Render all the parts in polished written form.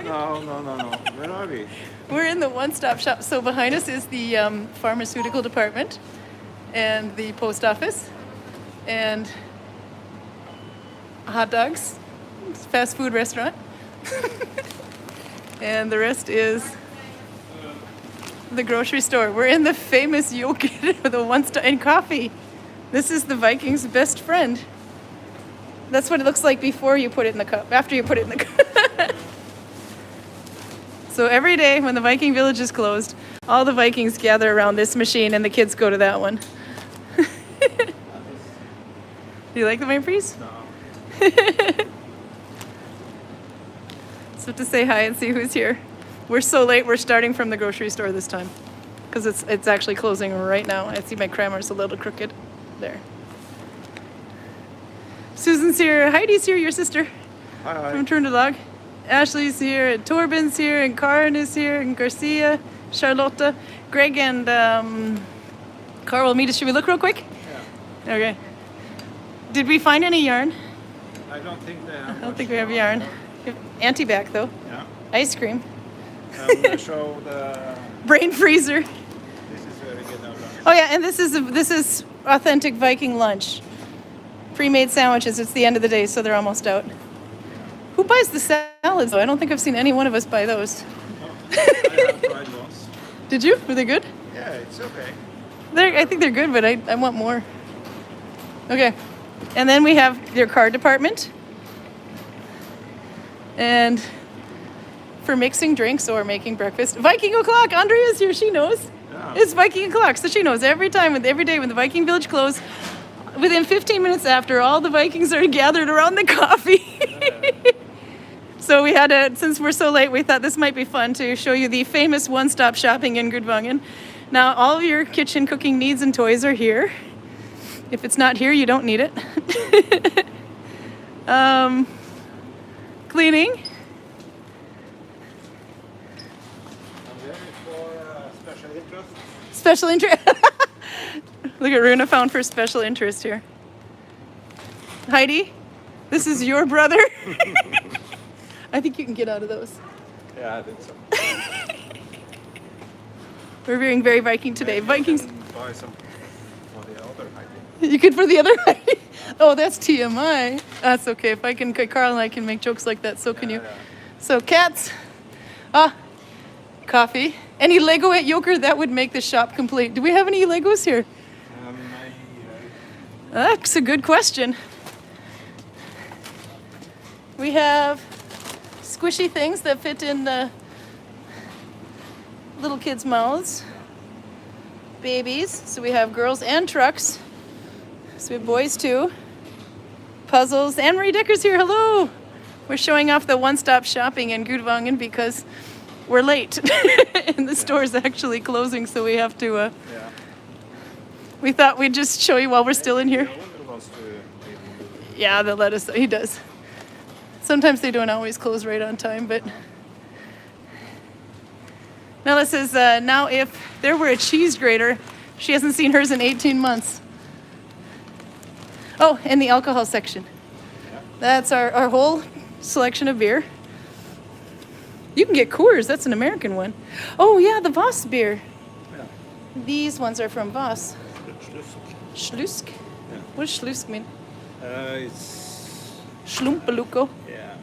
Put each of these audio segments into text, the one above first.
No. Where are we? We're in the one-stop shop. So behind us is the pharmaceutical department and the post office and hot dogs, fast food restaurant. And the rest is the grocery store. We're in the famous yogurt, the one-stop, and coffee. This is the Vikings' best friend. That's what it looks like before you put it in the cup, after you put it in the cup. So every day when the Viking village is closed, all the Vikings gather around this machine and the kids go to that one. Do you like the Mayfrees? No. So to say hi and see who's here. We're so late, we're starting from the grocery store this time. Because it's actually closing right now. I see my crammer's a little crooked. There. Susan's here, Heidi's here, your sister. Hi. From Turn to Log. Ashley's here, and Torben's here, and Karin is here, and Garcia, Charlotta, Greg, and Karl will meet us. Should we look real quick? Yeah. Okay. Did we find any yarn? I don't think they have. I don't think we have yarn. We have anti-bac though. Yeah. Ice cream. I'm gonna show the. Brain freezer. This is very good. Oh yeah, and this is authentic Viking lunch. Pre-made sandwiches. It's the end of the day, so they're almost out. Who buys the salads though? I don't think I've seen any one of us buy those. I have tried once. Did you? Were they good? Yeah, it's okay. I think they're good, but I want more. Okay. And then we have your card department. And for mixing drinks or making breakfast, Viking o'clock. Andrea's here. She knows. Yeah. It's Viking o'clock, so she knows every day when the Viking village closed. Within 15 minutes after, all the Vikings are gathered around the coffee. So we had to, since we're so late, we thought this might be fun to show you the famous one-stop shopping in Gudvangen. Now, all of your kitchen cooking needs and toys are here. If it's not here, you don't need it. Cleaning. I'm ready for special interest. Special interest. Look at Rune found for special interest here. Heidi, this is your brother. I think you can get out of those. Yeah, I think so. We're being very Viking today. Maybe Vikings. I can buy some for the other Heidi. You could for the other Heidi. Oh, that's TMI. That's okay. If I can, Karl and I can make jokes like that. So can you. Yeah. So cats. Coffee. Any Lego at Yoker? That would make the shop complete. Do we have any Legos here? That's a good question. We have squishy things that fit in the little kids' mouths. Babies. So we have girls and trucks. So we have boys too. Puzzles. Anne-Marie Decker's here. Hello. We're showing off the one-stop shopping in Gudvangen because we're late. And the store's actually closing, so we have to... Yeah. We thought we'd just show you while we're still in here. The owner wants to maybe do it. Yeah, they'll let us. He does. Sometimes they don't always close right on time, but... Nella says, now if there were a cheese grater, she hasn't seen hers in 18 months. Oh, and the alcohol section. Yeah. That's our whole selection of beer. You can get Coors. That's an American one. Oh, yeah, the Voss beer. Yeah. These ones are from Voss. Schlusk. Schlusk? Yeah. What does Schlusk mean? It's Schlumpaluko. yeah.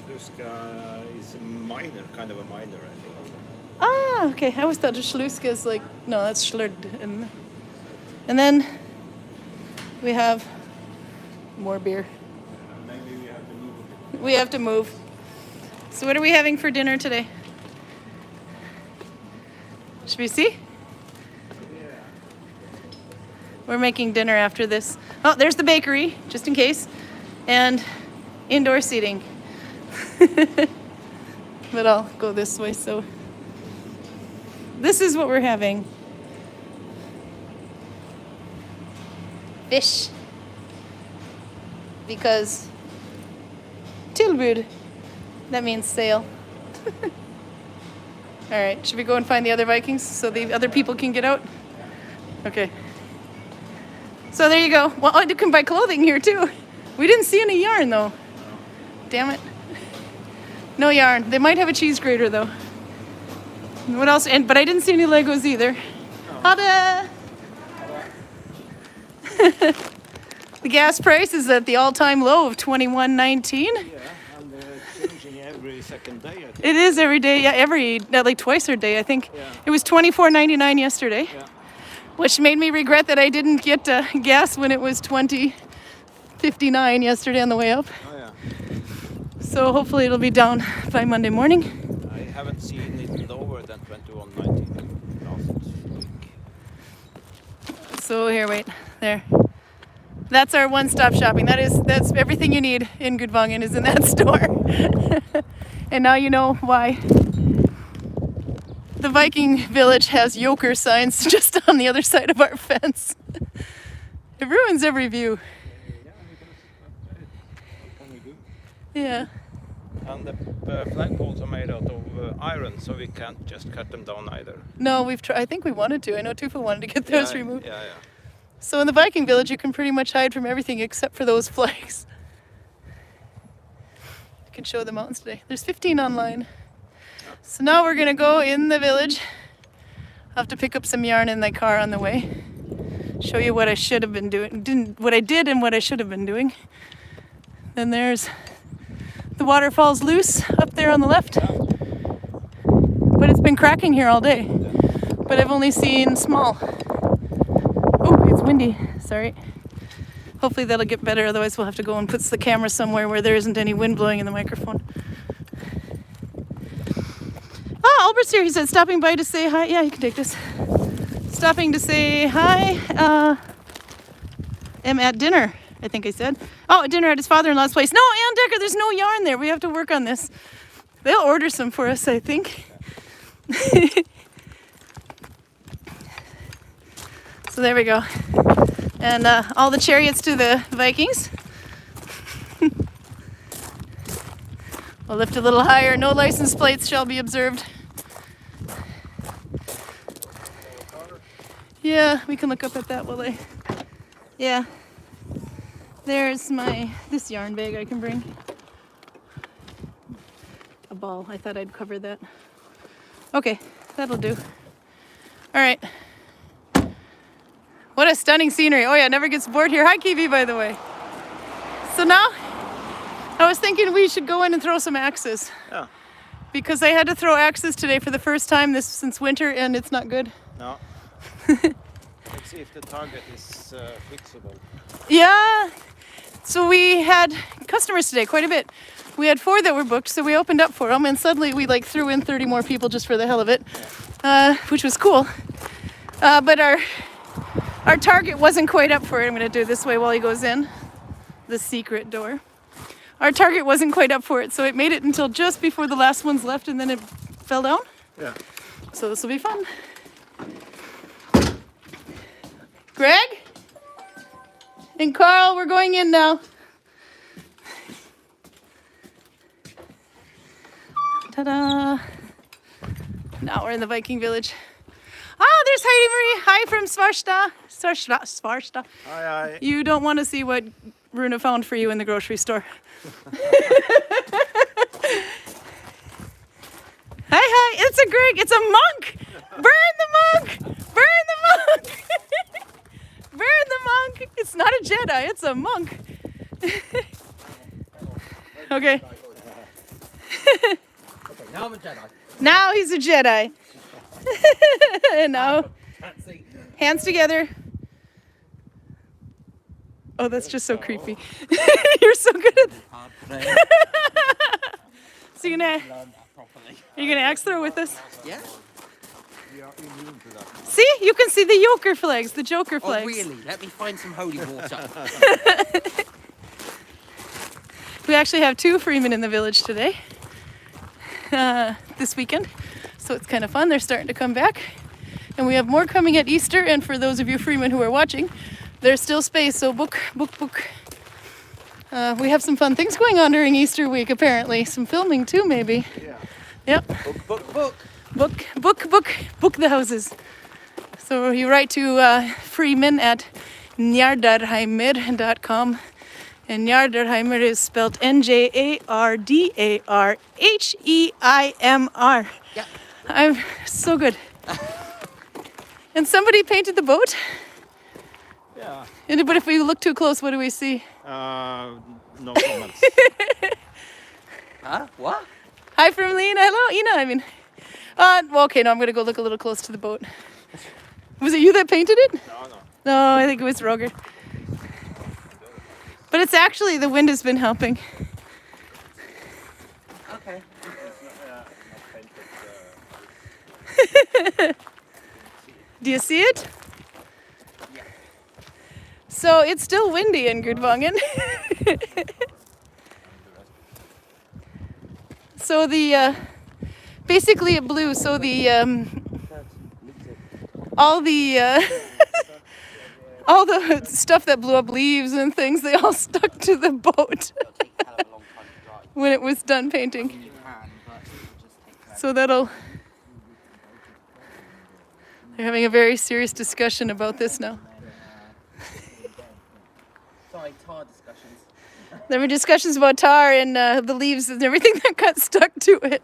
Schlusk is a minor, kind of a minor, I think. Ah, okay. I always thought of Schlusk as like, no, that's Schlurd. And then we have more beer. Maybe we have to move it. We have to move. So what are we having for dinner today? Should we see? Yeah. We're making dinner after this. Oh, there's the bakery, just in case. And indoor seating. But I'll go this way, so. This is what we're having. Fish. Because tilbud, that means sail. All right, should we go and find the other Vikings so the other people can get out? Okay. So there you go. Well, you can buy clothing here too. We didn't see any yarn though. Damn it. No yarn. They might have a cheese grater though. What else? But I didn't see any Legos either. Hada! The gas price is at the all-time low of $21.19. Yeah, and they're changing every second day, I think. It is every day. Yeah, like twice a day, I think. Yeah. It was $24.99 yesterday, Yeah. which made me regret that I didn't get gas when it was $20.59 yesterday on the way up. Oh, yeah. So hopefully it'll be down by Monday morning. I haven't seen it lower than 21.19 last week. So here, wait, there. That's our one-stop shopping. That's everything you need in Gudvangen is in that store. And now you know why the Viking village has yoker signs just on the other side of our fence. It ruins every view. What can we do? Yeah. And the flagpoles are made out of iron, so we can't just cut them down either. No, we've tried. I think we wanted to. I know Tufa wanted to get those Yeah, removed. Yeah. So in the Viking village, you can pretty much hide from everything except for those flags. I can show the mountains today. There's 15 online. So now we're gonna go in the village. I'll have to pick up some yarn in the car on the way. Show you what I should have been doing, what I did and what I should have been doing. Then there's the waterfalls loose up there on the left. But it's been cracking here all day. But I've only seen small. Oh, it's windy. Sorry. Hopefully that'll get better. Otherwise we'll have to go and put the camera somewhere where there isn't any wind blowing in the microphone. Ah, Albert's here. He said stopping by to say hi. Yeah, you can take this. Stopping to say hi. Am at dinner, I think I said. Oh, at dinner at his father-in-law's place. No, Ann Decker, there's no yarn there. We have to work on this. They'll order some for us, I think. So there we go. And all the chariots to the Vikings. We'll lift a little higher. No license plates shall be observed. Yeah, we can look up at that, will they? Yeah. There's this yarn bag I can bring. A ball. I thought I'd cover that. Okay, that'll do. All right. What a stunning scenery. Oh yeah, it never gets bored here. Hi, Kiwi, by the way. So now, I was thinking we should go in and throw some axes. Yeah. Because I had to throw axes today for the first time since winter, and it's not good. No. Let's see if the target is fixable. Yeah. So we had customers today, quite a bit. We had 4 that were booked, so we opened up for them, and suddenly we threw in 30 more people just for the hell of it, which was cool. But our target wasn't quite up for it. I'm going to do it this way while he goes in. The secret door. Our target wasn't quite up for it, so it made it until just before the last ones left, and then it fell down. Yeah. So this will be fun. Greg? And Karl, we're going in now. Ta-da! Now we're in the Viking village. Ah, there's Heidi Marie. Hi from Svarstad. Svarstad. Hi. You don't want to see what Rune found for you in the grocery store. Hi. It's a Greg. It's a monk. Burn the monk. Burn the monk. Burn the monk. It's not a Jedi. It's a monk. Okay. Now I'm a Jedi. Now he's a Jedi. And now, hands together. Oh, that's just so creepy. You're so good at that. So you're gonna axe throw with us? Yeah. We are immune to that. See, you can see the yoker flags, the joker Oh, flags. really? Let me find some holy water. We actually have 2 freemen in the village today, this weekend. So it's kind of fun. They're starting to come back. And we have more coming at Easter. And for those of you freemen who are watching, there's still space. So book. We have some fun things going on during Easter week, apparently. Some filming too, maybe. Yeah. Yep. Book the houses. So you write to freemen at njardarheimer.com And Njardarheimer is spelled Njardarheimer. Yeah. I'm so good. And somebody painted the boat. Yeah. But if we look too close, what do we see? No comments. Huh? What? Hi from Lena. Hello, Ina. Well, okay, no, I'm going to go look a little close to the boat. Was it you that painted it? No. No, I think it was Roger. But it's actually, the wind has been helping. Okay. Do you see it? Yeah. So it's still windy in Gudvangen. So basically it blew, so all the all the stuff that blew up, leaves and things, they all stuck to the boat It'll take a hell of a long time to dry. when it was done painting. You can, but it'll just take forever. So they're having a very serious discussion about this now. Sorry, tar discussions. There were discussions about tar and the leaves and everything that got stuck to it.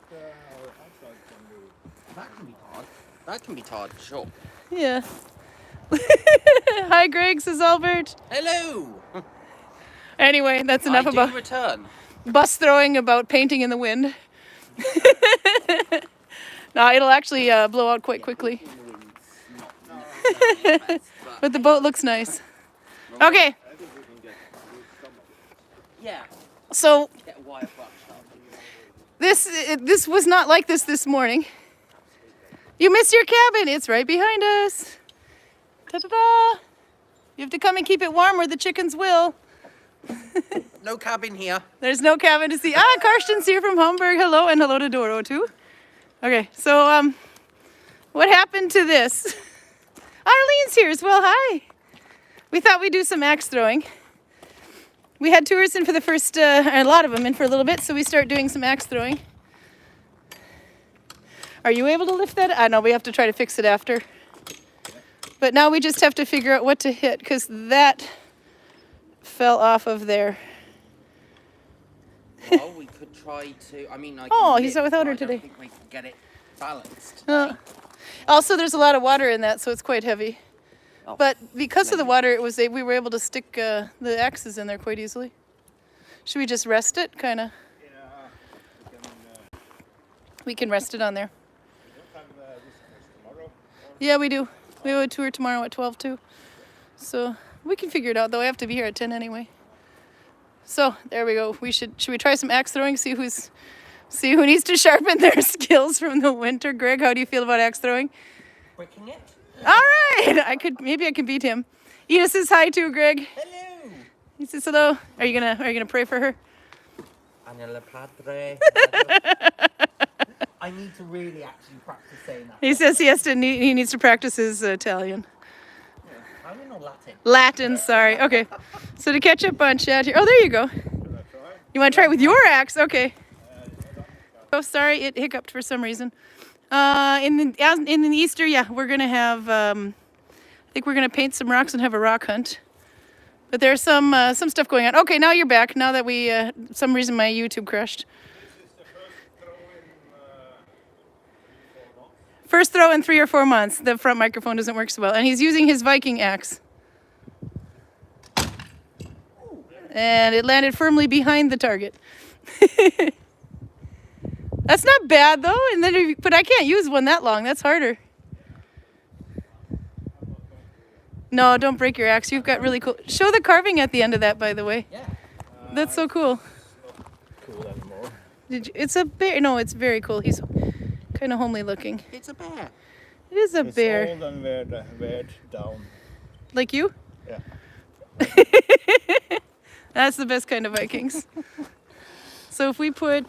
That can be tarred. That can be tarred, for sure. Yeah. Hi, Greg, says Albert. Hello! Anyway, that's enough I do about return. bus throwing about painting in the wind. No, it'll actually blow out quite quickly. But the boat looks nice. Okay, Yeah. so Get a wire brush up. this was not like this morning. You missed your cabin. It's right behind us. Ta-da-da! You have to come and keep it warm or the chickens will. No cabin here. There's no cabin to see. Karsten's here from Hamburg. Hello, and hello to Doro too. Okay, so what happened to this? Arlene's here as well. Hi. We thought we'd do some axe throwing. We had tourists in for the first, a lot of them in for a little bit, so we start doing some axe throwing. Are you able to lift that? I know we have to try to fix it after. But now we just have to figure out what to hit, because that fell off of there. Well, we could try to. I mean, I Oh, can he's lift, not without but her I don't today. think we can get it balanced. Also, there's a lot of water in that, so it's quite heavy. Oh, But because of the maybe. water, we were able to stick the axes in there quite easily. Should we just rest it, kind of? We can rest it on there. Yeah, we do. We have a tour tomorrow at 12 too. So we can figure it out, though. I have to be here at 10 anyway. So there we go. Should we try some axe throwing? See who needs to sharpen their skills from the winter. Greg, how do you feel about axe throwing? Breaking it. All right, maybe I can beat him. Ina says hi too, Greg. Hello. He says hello. Are you gonna pray for her? Anela Padre. I need to really actually practice saying that. He says he needs to practice his Italian. I don't know Latin. Latin, sorry. Okay. So to catch up on chat here. Oh, there you go. You want to try it with your axe? Okay. Oh, sorry, it hiccuped for some reason. In the Easter, yeah, we're gonna have. I think we're gonna paint some rocks and have a rock hunt. But there's some stuff going on. Okay, now you're back. Now that we some reason my YouTube crashed. First throw in 3 or 4 months. The front microphone doesn't work so well, and he's using his Viking axe. And it landed firmly behind the target. That's not bad though. And then, but I can't use one that long. That's harder. No, don't break your axe. You've got really cool. Show the carving at the end of that, by the way. Yeah. That's so cool. Cool anymore. It's a bear. No, it's very cool. He's kind of homely looking. It's a bear. It is a It's bear. old and weird down. Like you? Yeah. That's the best kind of Vikings. So if we put,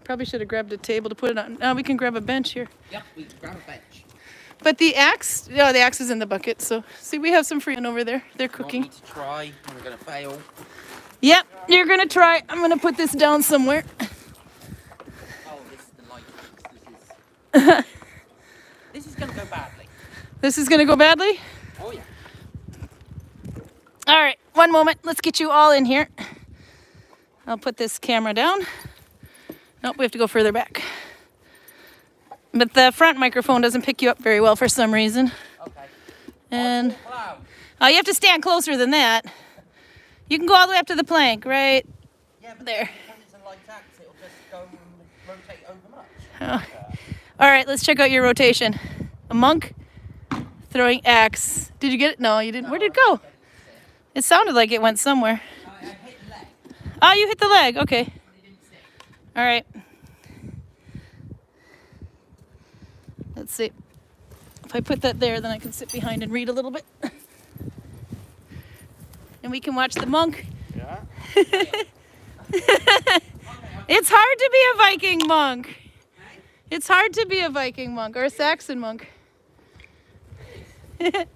probably should have grabbed a table to put it on. We can grab a bench here. Yep, we can grab a bench. But the axe, no, the axe is in the bucket. So see, we have some free over there. They're cooking. Want me to try? I'm gonna fail. Yep, you're gonna try. I'm gonna put this down somewhere. Oh, this is the light. This is gonna go badly. This is gonna go badly? Oh yeah. All right, one moment. Let's get you all in here. I'll put this camera down. Nope, we have to go further back. But the front microphone doesn't pick you up very well for some reason. Okay. And Wow. oh, you have to stand closer than that. You can go all the way up to the plank, right Yeah, but there. because it's a light axe, it'll just go and rotate over much. Oh. All right, let's check out your rotation. A monk throwing axe. Did you get it? No, you didn't. Where did it go? It sounded like it went somewhere. I hit the leg, Oh, you hit the leg. Okay. but it didn't stick. All right. Let's see. If I put that there, then I can sit behind and read a little bit. And we can watch the monk. Yeah. It's hard to be a Viking monk. It's hard to be a Viking monk or a Saxon monk. And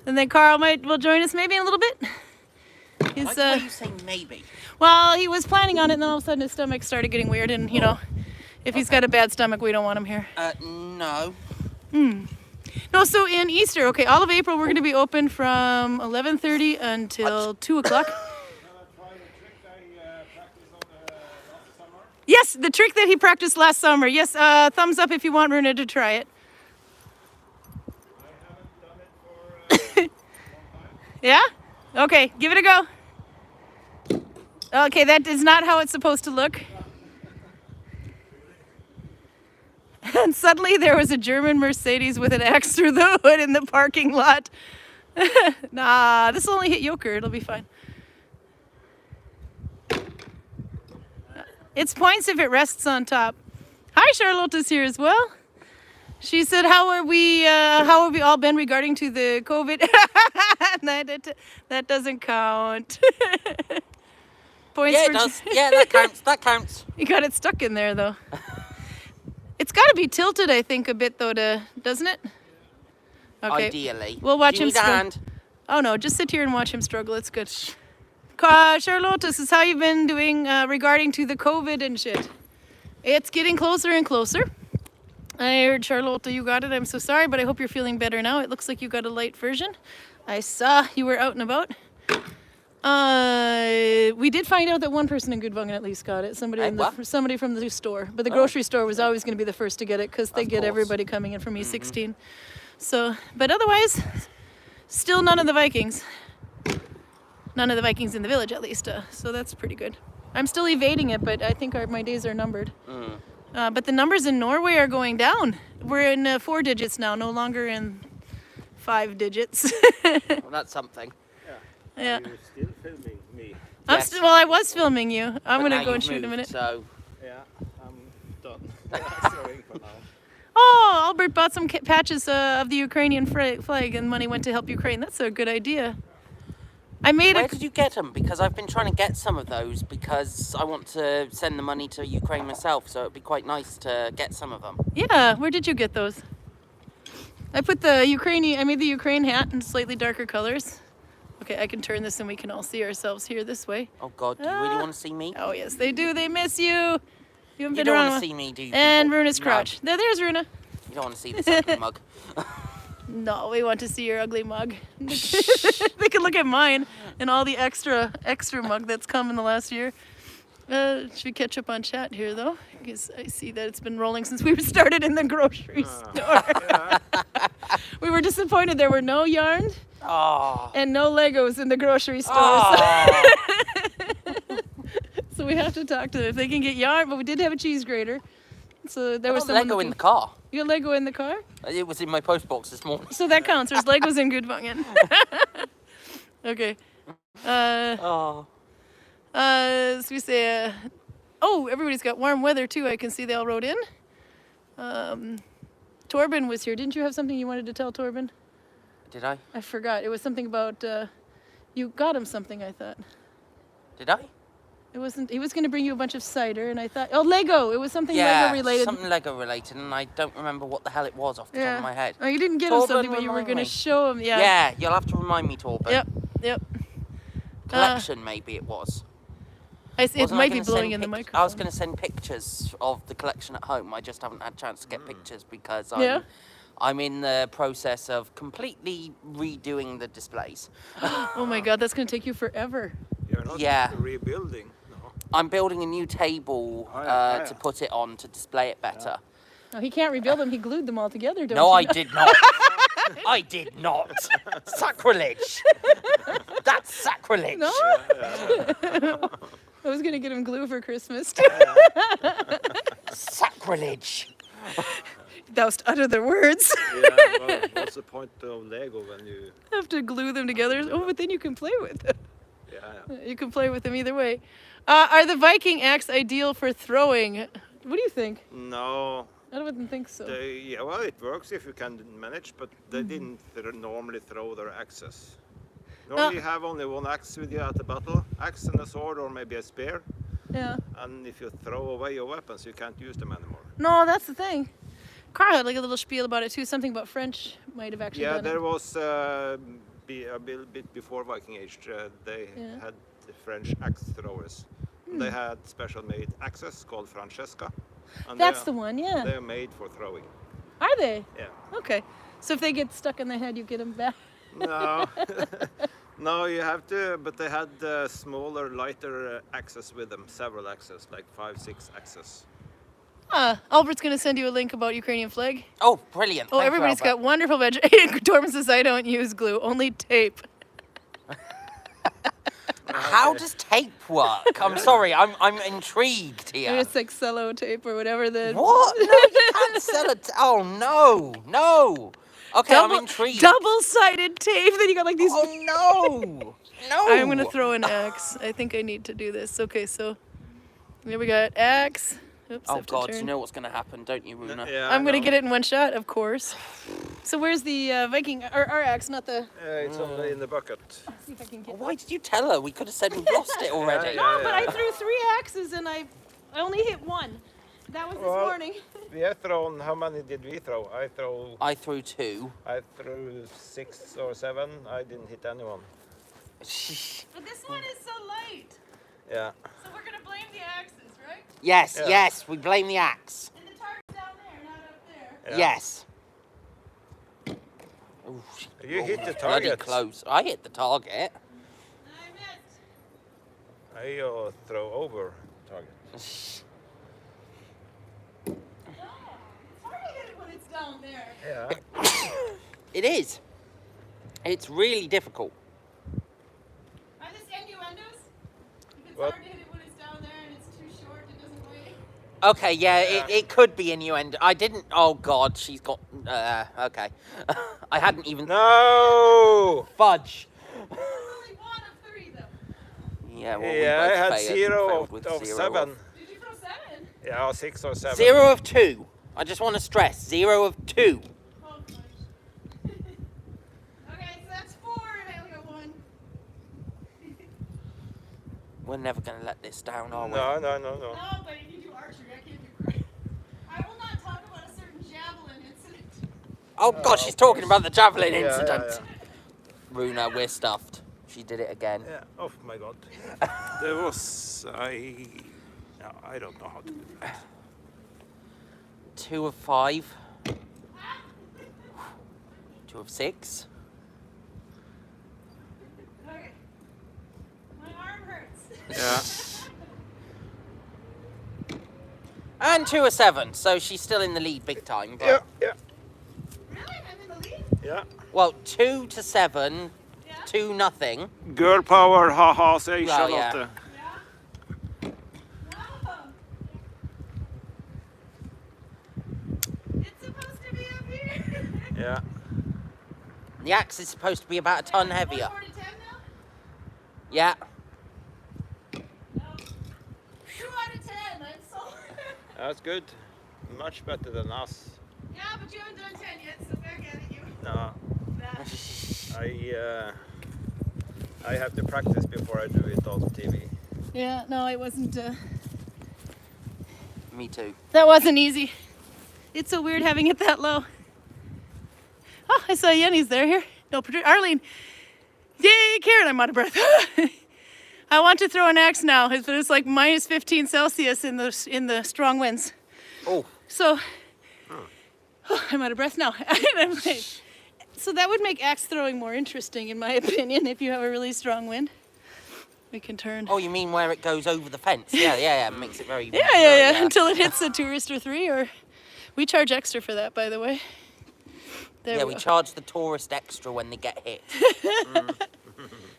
then Karl will join us maybe in a little bit. He's Like the way you say maybe. well, he was planning on it, and then all of a sudden his stomach started getting weird, and you know, if he's got a bad stomach, we don't want him here. No. No, so in Easter, okay, all of April we're going to be open from 11:30 until 2 o'clock. Yes, the trick that he practiced last summer. Yes, thumbs up if you want Rune to try it. Yeah? Okay, give it a go. Okay, that is not how it's supposed to look. And suddenly there was a German Mercedes with an axe through the hood in the parking lot. Nah, this will only hit Yoker. It'll be fine. It's points if it rests on top. Hi, Charlotte's here as well. She said, how have we all been regarding to the COVID? That doesn't count. Points Yeah, for it does. Yeah, that counts. That counts. You got it stuck in there, though. It's got to be tilted, I think, a bit, though, doesn't it? Okay. Ideally. We'll watch Do you him need a struggle. hand? Oh, no, just sit here and watch him struggle. It's good. Charlotte, this is how you've been doing regarding to the COVID and shit. It's getting closer and closer. I heard, Charlotte, you got it. I'm so sorry, but I hope you're feeling better now. It looks like you got a light version. I saw you were out and about. We did find out that one person in Gudvangen at least got it. Somebody from the store. But the grocery store was always going to be the first to get it because they Of get course. everybody coming in from E16. So, but otherwise, still none of the Vikings. None of the Vikings in the village, at least. So that's pretty good. I'm still evading it, but I think my days are numbered. But the numbers in Norway are going down. We're in 4 digits now, no longer in 5 digits. Well, that's something. Yeah. You're still filming me. Yes. Well, I was filming you. I'm But going to now go you've and shoot in a moved, minute. So Yeah, I'm done. Sorry for now. Oh, Albert bought some patches of the Ukrainian flag and money went to help Ukraine. That's a good idea. I made where did you get them? Because I've been trying to get some of those because I want to send the money to Ukraine myself. So it'd be quite nice to get some of them. Yeah, where did you get those? I put I made the Ukraine hat in slightly darker colors. Okay, I can turn this and we can all see ourselves here this way. Oh God, do you really want to see me? Oh yes, they do. They miss you. You haven't You been don't around. want to see me, do you? And people? Runa's crotch. There's Runa. You don't want to see this ugly mug. No, we want to see your ugly mug. They can look at mine and all the extra mug that's come in the last year. Should we catch up on chat here though? Because I see that it's been rolling since we started in the grocery store. We were disappointed there were no yarn Oh. and no Legos in the grocery store. Oh. So we have to talk to them if they can get yarn. But we did have a cheese grater. So there There was was Lego in the car. You got Lego in the car? It was in my post box this morning. So that counts. There's Legos in Gudvangen. Okay. Oh. So we say, oh, everybody's got warm weather too. I can see they all wrote in. Torben was here. Didn't you have something you wanted to tell Torben? Did I? I forgot. It was something about, you got him something, I thought. Did I? It wasn't, he was going to bring you a bunch of cider and I thought, oh, Lego. It was something Yeah, Lego related. something Lego related, and I don't remember what the hell it was off the top of my head. Oh, you didn't get him Torben, something, but you were remind going to me. show him. Yeah. Yeah, you'll have to remind me, Torben. Yep. Collection, maybe it was. It Wasn't I might be gonna blowing send in the I microphone. was going to send pictures of the collection at home. I just haven't had a chance to get pictures because I'm Yeah. I'm in the process of completely redoing the displays. Oh my God, that's gonna take you forever. You're not Yeah. rebuilding. No. I'm building a new table to put it on to display it better. Oh, he can't rebuild them. He glued them all together, don't No, you I know? did not. I did not. Sacrilege. That's sacrilege. No? I was gonna get him glue for Christmas. Sacrilege. Thou'st utter the words. Yeah, well, what's the point of Lego when you... Have to glue them together. Oh, but then you can play with them. Yeah. You can play with them either way. Are the Viking axe ideal for throwing? What do you think? No, I wouldn't think so. yeah, well, it works if you can manage, but they didn't normally throw their axes. Normally you have only one axe with you at the battle, axe and a sword or maybe a spear. Yeah. And if you throw away your weapons, you can't use them anymore. No, that's the thing. Karl had like a little spiel about it too. Something about French might have actually Yeah, done there it. was a bit before Viking Age. They had the French axe throwers. They had special made axes called Francesca. And That's the one, yeah. They're made for throwing. Are they? Yeah. Okay. So if they get stuck in the head, you get them back. No, no, you have to. But they had smaller, lighter axes with them. Several axes, like 5, 6 axes. Albert's going to send you a link about Ukrainian flag. Oh, brilliant. Oh, Thank you, everybody's Albert. got wonderful veg. Torben says, I don't use glue, only tape. How does tape work? I'm sorry, I'm intrigued here. It's like cello tape or whatever. What? No, you can't sell it. Oh, no. Okay, I'm intrigued. Double-sided tape. Then you got like these. Oh, no. No. I'm going to throw an axe. I think I need to do this. Okay, so here we got axe. Oops, I Oh, have to God, turn. you know what's going to happen, don't you, Rune? Yeah, I'm going to no. get it in one shot, of course. So where's the Viking, or our axe, not the... It's only in the bucket. See if I can get... Why did you tell her? We could have said we've lost it already. Yeah. No, but I threw 3 axes and I only hit 1. That was this Well, morning. We have thrown. How many did we throw? I threw 2. I threw 6 or 7. I didn't hit anyone. But this one is so light. Yeah. So we're going to blame the axes, right? Yes, Yeah. yes, we blame the axe. And the target's down there, not up there. Yeah. Yes. Ooh, You hit the bloody target. close. I hit the target. I missed. I throw over target. No, it's hard to hit it when it's down there. Yeah. It is. It's really difficult. Are this innuendos? If it's What? hard to hit it when it's down there and it's too short, it doesn't weigh. Okay, yeah, it could be innuendo. I didn't. Oh God, she's got. Okay, I hadn't even. No. Fudge. There's only 1 of 3 though. Yeah, well, Yeah, we I both had failed 0 with of 0 7. Did you throw 7? Yeah, 6 or 7. 0 of 2. I just want to stress 0 of 2. Oh, gosh. Okay, so that's 4 and I only got 1. We're never gonna let this down, are we? No. No, but if you do archery, I can't do great. I will not talk about a certain javelin incident. Oh God, she's talking about the javelin Yeah, incident. yeah. Rune, we're stuffed. She did it again. Yeah. Oh my God. There was No, I don't know how to do that. 2 of 5. 2 of 6. Okay. My arm hurts. Yeah. And 2 of 7. So she's still in the lead big time. But, Yeah. Really? I'm in the lead? Yeah. Well, 2 to 7. Yeah. 2-0. Girl power, haha, säger Well, yeah. Charlotte. Yeah? No. It's supposed to be up here. Yeah. The axe is supposed to be about a ton heavier. 4 to 10 now? Yeah. No. 2 out of 10. I'm so... That's good. Much better than us. Yeah, but you haven't done 10 yet, so back at it, you. No. Nah. I have to practice before I do it on TV. Yeah, no, it wasn't... Me too. That wasn't easy. It's so weird having it that low. Oh, I saw Yenny's there here. No, Arlene. Yay, Karin, I'm out of breath. I want to throw an axe now, but it's like minus 15 Celsius in the strong winds. Oh. So, I'm out of breath now. So that would make axe throwing more interesting, in my opinion, if you have a really strong wind. We can turn. Oh, you mean where it goes over the fence? Yeah. Makes it very... Yeah. Until it hits a tourist or 3, or... We charge extra for that, by the way. There we charge the tourist extra when they get hit.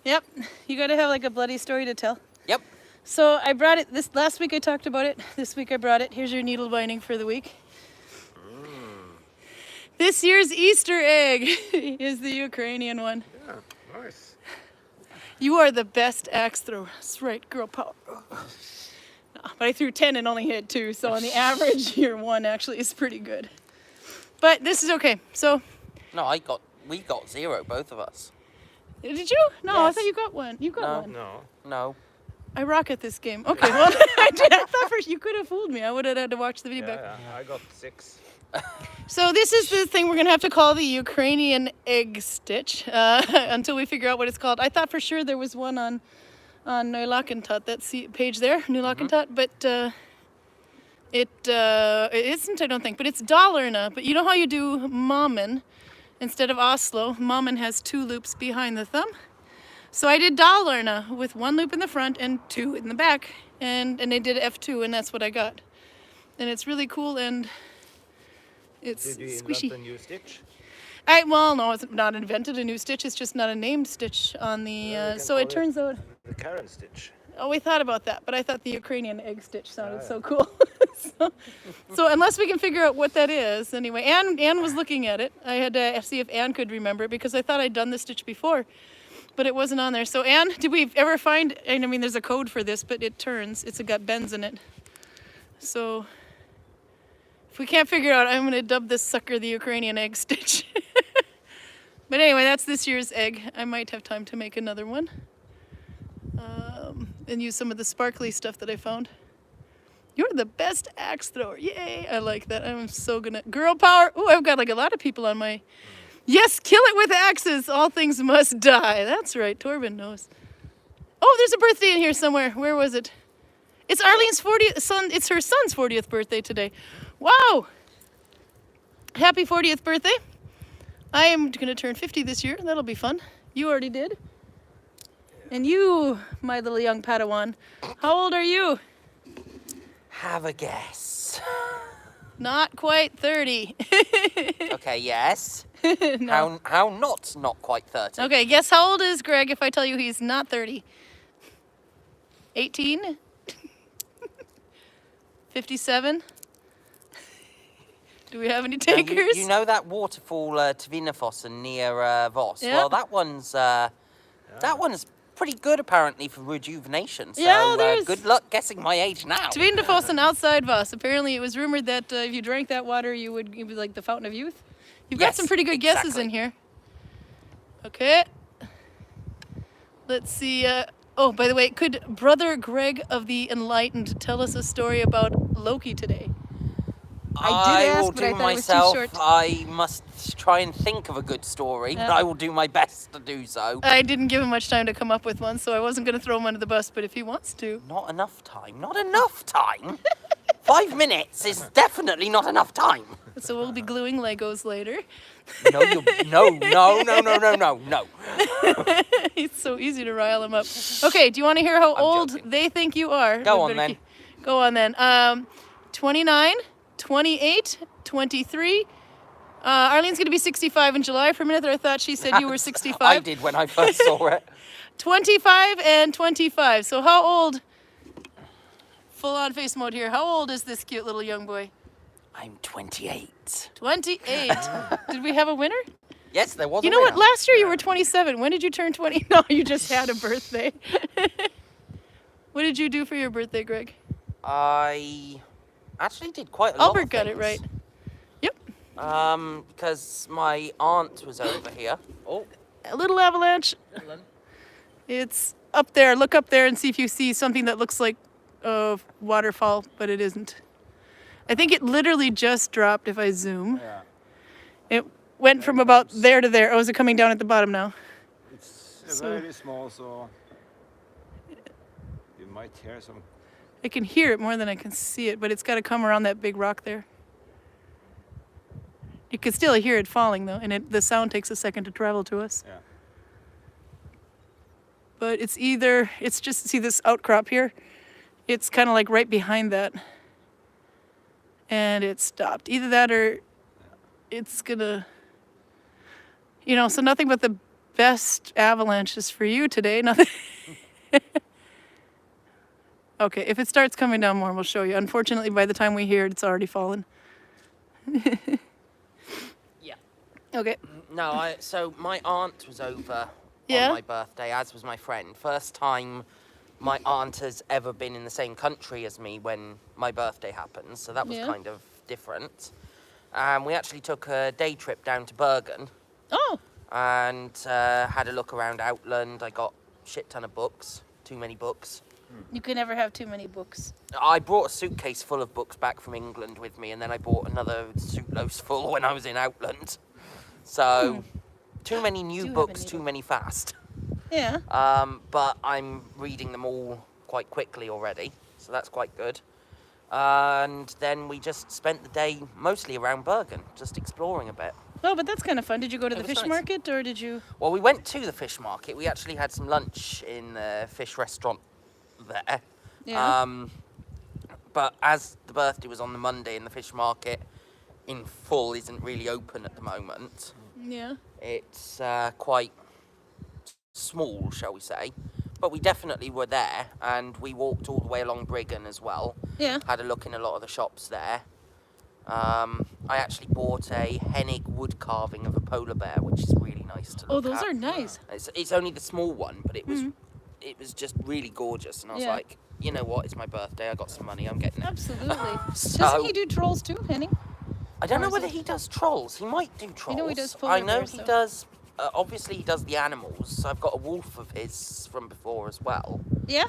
Yep. You got to have like a bloody story to tell. Yep. So I brought it, last week I talked about it. This week I brought it. Here's your needle binding for the week. This year's Easter egg is the Ukrainian one. Yeah, nice. You are the best axe thrower. That's right, girl power. No, but I threw 10 and only hit 2, so on the average, your 1 actually is pretty good. But this is okay. So. No, we got 0, both of us. Did you? No, Yes. I thought you got 1. You got 1. No. I rock at this game. Okay, well, I thought first you could have fooled me. I would have had to watch the video back. Yeah, I got 6. So this is the thing we're going to have to call the Ukrainian Egg Stitch until we figure out what it's called. I thought for sure there was one on Nalbinding, that page there, Nalbinding, but it isn't, I don't think, but it's Dollarna. But you know how you do Mommen instead of Oslo? Mommen has 2 loops behind the thumb. So I did Dollarna with 1 loop in the front and 2 in the back, and I did F2, and that's what I got. And it's really cool, and it's Did you squishy. invent a new stitch? Well, no, it's not invented a new stitch. It's just not a named stitch on the. Yeah, we can so it call turns out. The Karin stitch. Oh, we thought about that, but I thought the Ukrainian egg stitch sounded so cool. so unless we can figure out what that is, anyway. Anne was looking at it. I had to see if Anne could remember it because I thought I'd done this stitch before, but it wasn't on there. So Anne, did we ever find? I mean, there's a code for this, but it turns. It's got bends in it. So. If we can't figure it out, I'm going to dub this sucker the Ukrainian egg stitch. But anyway, that's this year's egg. I might have time to make another one. And use some of the sparkly stuff that I found. You're the best axe thrower. Yay! I like that. I'm so gonna... Girl power! Ooh, I've got like a lot of people on my... Yes, kill it with axes! All things must die. That's right, Torben knows. Oh, there's a birthday in here somewhere. Where was it? It's Arlene's 40th son. It's her son's 40th birthday today. Wow! Happy 40th birthday. I am going to turn 50 this year. That'll be fun. You already did. And you, my little young Padawan, how old are you? Have a guess. Not quite 30. Okay, yes. No. How not quite 30? Okay, guess how old is Greg if I tell you he's not 30? 18? 57? Do we have any takers? You know that waterfall, Tvinafossen near Voss? Yeah. Well, that one's pretty good apparently for rejuvenation. So Yeah, good luck guessing my age now. Tvinafossen outside Voss. Apparently, it was rumored that if you drank that water, it would be like the fountain of youth. You've got Yes, some pretty good guesses in exactly. here. Okay. Let's see. Oh, by the way, could Brother Greg of the Enlightened tell us a story about Loki today? I did ask, will but I do thought it was too myself. short. I must try and think of a good story, but I will do my best to do so. I didn't give him much time to come up with one, so I wasn't going to throw him under the bus, but if he wants to. Not enough time. Not enough time. 5 minutes is definitely not enough time. So we'll be gluing Legos later. No. It's so easy to rile him up. Okay, do you want to hear how old joking. they think you are? Go We on, better then. Go on then. 29, 28, 23. Arlene's going to be 65 in July. For a minute there, I thought she said you were 65. I did when I first saw it. 25 and 25. So how old? Full on face mode here. How old is this cute little young boy? I'm 28. 28. Did we have a winner? Yes, there was You a know what? winner. Last year you were 27. When did you turn 20? No, you just had a birthday. What did you do for your birthday, Greg? I actually did quite a lot Albert of got it things. right. Yep. Because my aunt was over here. Oh, A little avalanche. It's up there. Look up there and see if you see something that looks like a waterfall, but it isn't. I think it literally just dropped if I zoom. Yeah. It went from about there to there. Oh, is it coming down at the bottom now? It's So- very small, so you might hear some. I can hear it more than I can see it, but it's got to come around that big rock there. You can still hear it falling though, and the sound takes a second to travel to us. Yeah. But it's just, see this outcrop here? It's kind of like right behind that. And it stopped. Either that or it's gonna, so nothing but the best avalanches for you today. Nothing. Okay, if it starts coming down more, we'll show you. Unfortunately, by the time we hear it, it's already fallen. Yeah. Okay. No, so my aunt was over Yeah? on my birthday, as was my friend. First time my aunt has ever been in the same country as me when my birthday happened, so that was Yeah. kind of different. We actually took a day trip down to Bergen Oh, and had a look around Outland. I got a shit ton of books, too many books. you can never have too many books. I brought a suitcase full of books back from England with me, and then I bought another suitcase full when I was in Outland. So, too many new Do have books, a too needle. many fast. Yeah. But I'm reading them all quite quickly already, so that's quite good. And then we just spent the day mostly around Bergen, just exploring a bit. Oh, but that's kind of fun. Did you go to It the was fish nice. market, or did you? Well, we went to the fish market. We actually had some lunch in the fish restaurant there. Yeah. But as the birthday was on the Monday and the fish market in full isn't really open at the moment, Yeah. it's quite small, shall we say. But we definitely were there, and we walked all the way along Briggen as well. Yeah. Had a look in a lot of the shops there. I actually bought a Hennig wood carving of a polar bear, which is really nice to look Oh, those at. are nice. It's only the small one, but it was just really gorgeous, and I was Yeah. like, you know what? It's my birthday. I got some money. I'm getting it. Absolutely. So- Doesn't he do trolls too, Henning? I don't Or know is whether it- he does trolls. He might do trolls. know he does polar I know bears, he though. does. Obviously, he does the animals. I've got a wolf of his from before as well. Yeah.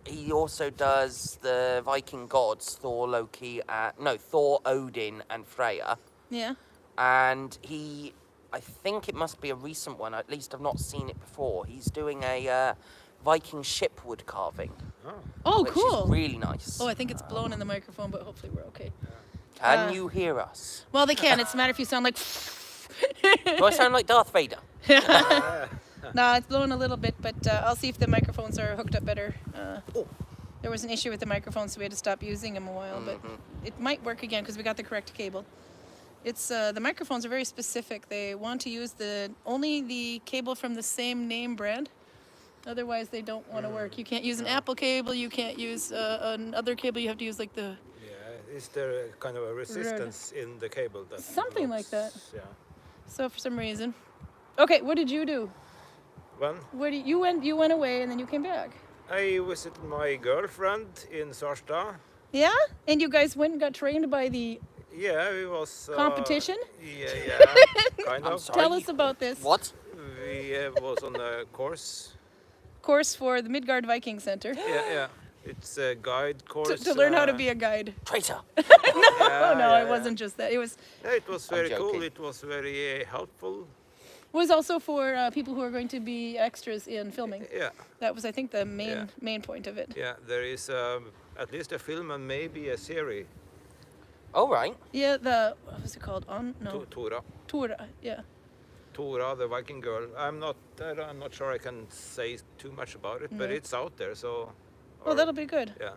He also does the Viking gods, Thor, Odin, and Freya. Yeah. And I think it must be a recent one. At least I've not seen it before. He's doing a Viking ship wood carving, Oh, which cool. is really nice. Oh, I think it's blowing in the microphone, but hopefully we're okay. Can you hear us? Well, they can. It's a matter if you sound like. Do I sound like Darth Vader? No, it's blowing a little bit, but I'll see if the microphones are hooked up better. Oh. There was an issue with the microphones, so we had to stop using them a while, but it might work again because we got the correct cable. It's the microphones are very specific. They want to use only the cable from the same name brand. Otherwise, they don't want to work. You can't use an Apple cable. You can't use another cable. You have to use like the. Yeah, is there a kind of a resistance in the cable that Something like that. Yeah. So for some reason. Okay, what did you do? When You went away and then you came back. I visited my girlfriend in Sarstad. Yeah, and you guys went and got trained by the Yeah, it was competition. Yeah, kind I'm of. sorry. Tell us about this What? We was on a course. course for the Midgard Viking Center Yeah. It's a guide course. to learn how to be a guide. Traitor. Oh no, it wasn't just that. It was Yeah, it was very cool. joking. It was very helpful. also for people who are going to be extras in filming. Yeah, That was, I think, the Yeah. main point of it. yeah. There is at least a film and maybe a series. All right. Yeah, what was it called? Tora. Tora. Yeah. Tora, the Viking girl. I'm not sure I can say too much about it, but No. it's out there. So. Well, that'll be good. Yeah.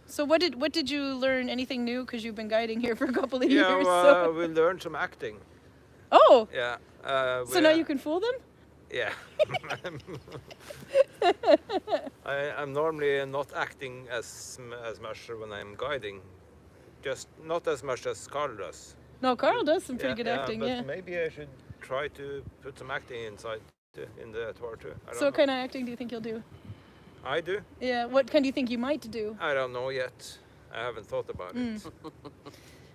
So what did you learn? Anything new? Because you've been guiding here for a couple of Yeah, years. well, So. we learned some acting. Oh, Yeah. so now you can fool them? Yeah. I'm normally not acting as much when I'm guiding, just not as much as Karl does. No, Karl does some pretty good acting. But Yeah. maybe I should try to put some acting inside in the tour too. I don't So know. what kind of acting do you think you'll do? I do. Yeah. What kind do you think you might do? I don't know yet. I haven't thought about it.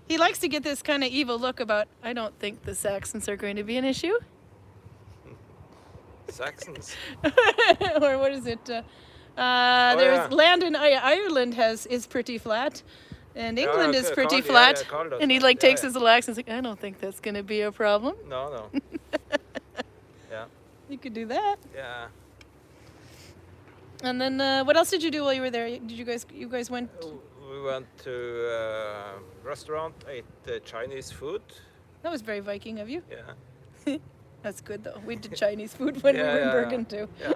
He likes to get this kind of evil look about. I don't think the Saxons are going to be an issue, Saxons. or what is it? There's yeah. land in Ireland is pretty flat, and England is pretty Karl, flat. yeah, Karl does And he that. like takes Yeah. his little accent. He's like, I don't think that's going to be a problem. No. Yeah. You could do that. Yeah. And then what else did you do while you were there? Did you guys went? we went to restaurant, ate Chinese food. That was very Viking of you. Yeah. That's good though. We did Chinese food when we were in Bergen too. Yeah.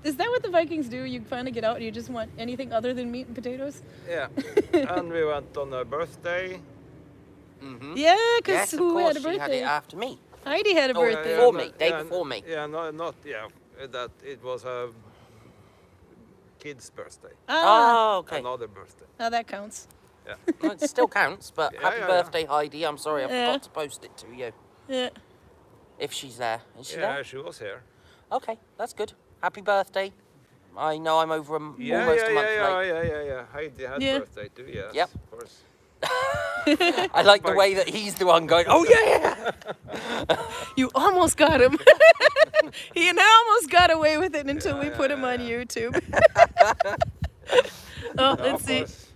Is that what the Vikings do? You finally get out and you just want anything other than meat and potatoes? Yeah. And we went on a birthday. Mm-hmm. Yeah, because Yes, of who course, had a she had it birthday? after me. Heidi had a Oh, birthday. before me, day before me. Yeah, no, not yeah. That it was a kid's birthday. Ah, Oh, okay. Another birthday. now that counts. Yeah. Well, it still counts, but Yeah, happy yeah, birthday, Heidi. I'm sorry I Yeah. forgot to post it to you. Yeah. If she's there. Is she Yeah, there? she was here. Okay, that's good. Happy birthday. I know I'm over Yeah, almost yeah, a month yeah, late. yeah. Heidi had Yeah. birthday too. Yes. Yep. Of course. I like the way that he's the one going, oh yeah! You almost got him. He almost got away with it until we put him on YouTube. Oh, Yeah, let's of see. course.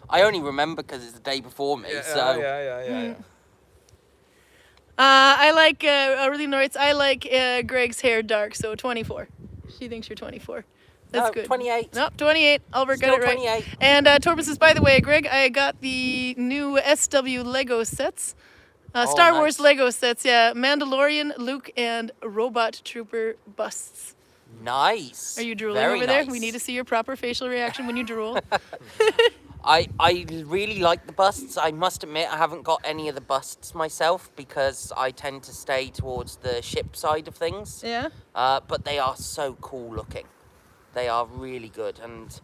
I only remember because it's the day before me, Yeah, so... yeah. I like really Norts. I like Greg's hair dark, so 24. She thinks you're 24. That's No, good. 28. Nope, 28. Albert got Still it right. 28. And Torben says, by the way, Greg, I got the new SW Lego sets. Star Wars nice. Lego sets, yeah. Mandalorian, Luke, and Robot Trooper busts. Nice. Are you drooling Very over there? nice. We need to see your proper facial reaction when you drool. I really like the busts. I must admit I haven't got any of the busts myself because I tend to stay towards the ship side of things. Yeah? But they are so cool looking. They are really good. And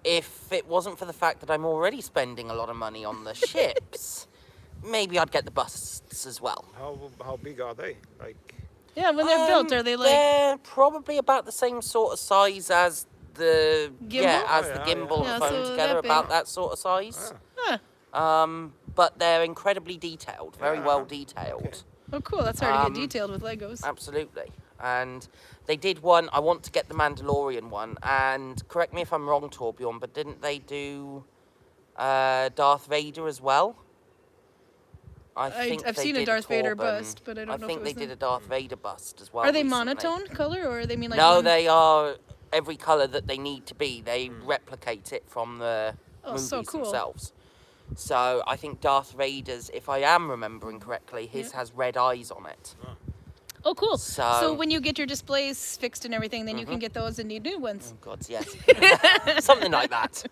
if it wasn't for the fact that I'm already spending a lot of money on the ships, maybe I'd get the busts as well. How big are they? Like. Yeah, when they're built, are they like... They're probably about the same sort of size as the Gimbal? as Oh, the yeah, gimbal yeah. and Yeah, phone so together, that big. about that sort of size. Huh. But they're incredibly detailed, very Yeah. well detailed. Okay. Oh, cool. That's hard to Um, get detailed with Legos. Absolutely. And they did one, I want to get the Mandalorian one, and correct me if I'm wrong, Torbjorn, but didn't they do Darth Vader as well? I've they seen a did Darth Vader Torben. bust, but I don't know if think it they was did them. a Darth Vader bust as well. Are they recently. monotone color, or they mean like No, one- they are every colour that they need to be. They replicate it from the Oh, movies so cool. themselves. So I think Darth Vader's, if I am remembering correctly, his Yeah. has red eyes on it. Oh, cool. So- when you get your displays fixed and everything, then you can get those and need new ones. Oh, God, yes. Something like that.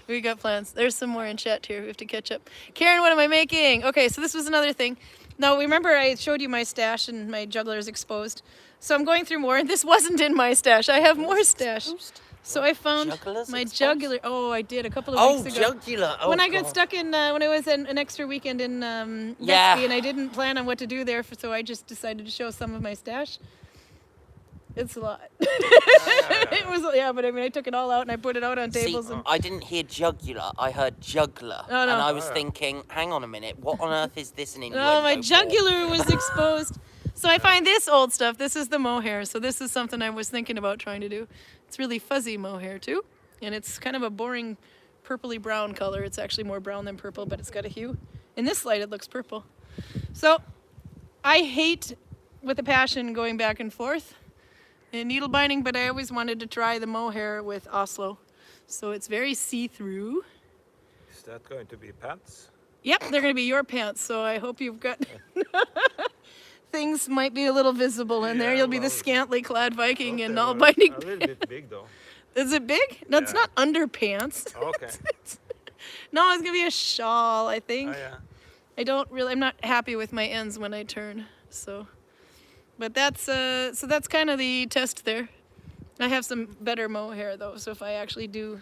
We got plans. There's some more in chat here. We have to catch up. Karin, what am I making? Okay, so this was another thing. Now, remember I showed you my stash and my juggler's exposed. So I'm going through more, and this wasn't in my stash. I have more stash. So I found Juggler's my exposed? jugular. Oh, I did a couple of Oh, weeks ago. jugular. Oh, when I got God. stuck in, when I was an extra weekend in Yeah. Vestby, and I didn't plan on what to do there, so I just decided to show some of my stash. It's a lot. It was, yeah, but I mean, I took it all out and I put it out on See, tables. And I didn't hear jugular, I heard juggler. Oh, no. And I was thinking, hang on a minute, what on earth is this an innuendo oh, my for? jugular was exposed. So I find this old stuff. This is the mohair. So this is something I was thinking about trying to do. It's really fuzzy mohair too, and it's kind of a boring purpley brown color. It's actually more brown than purple, but it's got a hue. In this light, it looks purple. So I hate with a passion going back and forth in needle binding, but I always wanted to try the mohair with Oslo. So it's very see-through. Is that going to be pants? Yep, they're going to be your pants, so I hope you've got... Things might be a little visible in there. Yeah, You'll be the well, scantily clad Viking in They were Nalbinding. a little bit big though. Is it big? No, it's Yeah. not underpants. Okay. No, it's going to be a shawl, I think. Oh, yeah. I'm not happy with my ends when I turn, so. But that's kind of the test there. I have some better mohair though, so if I actually do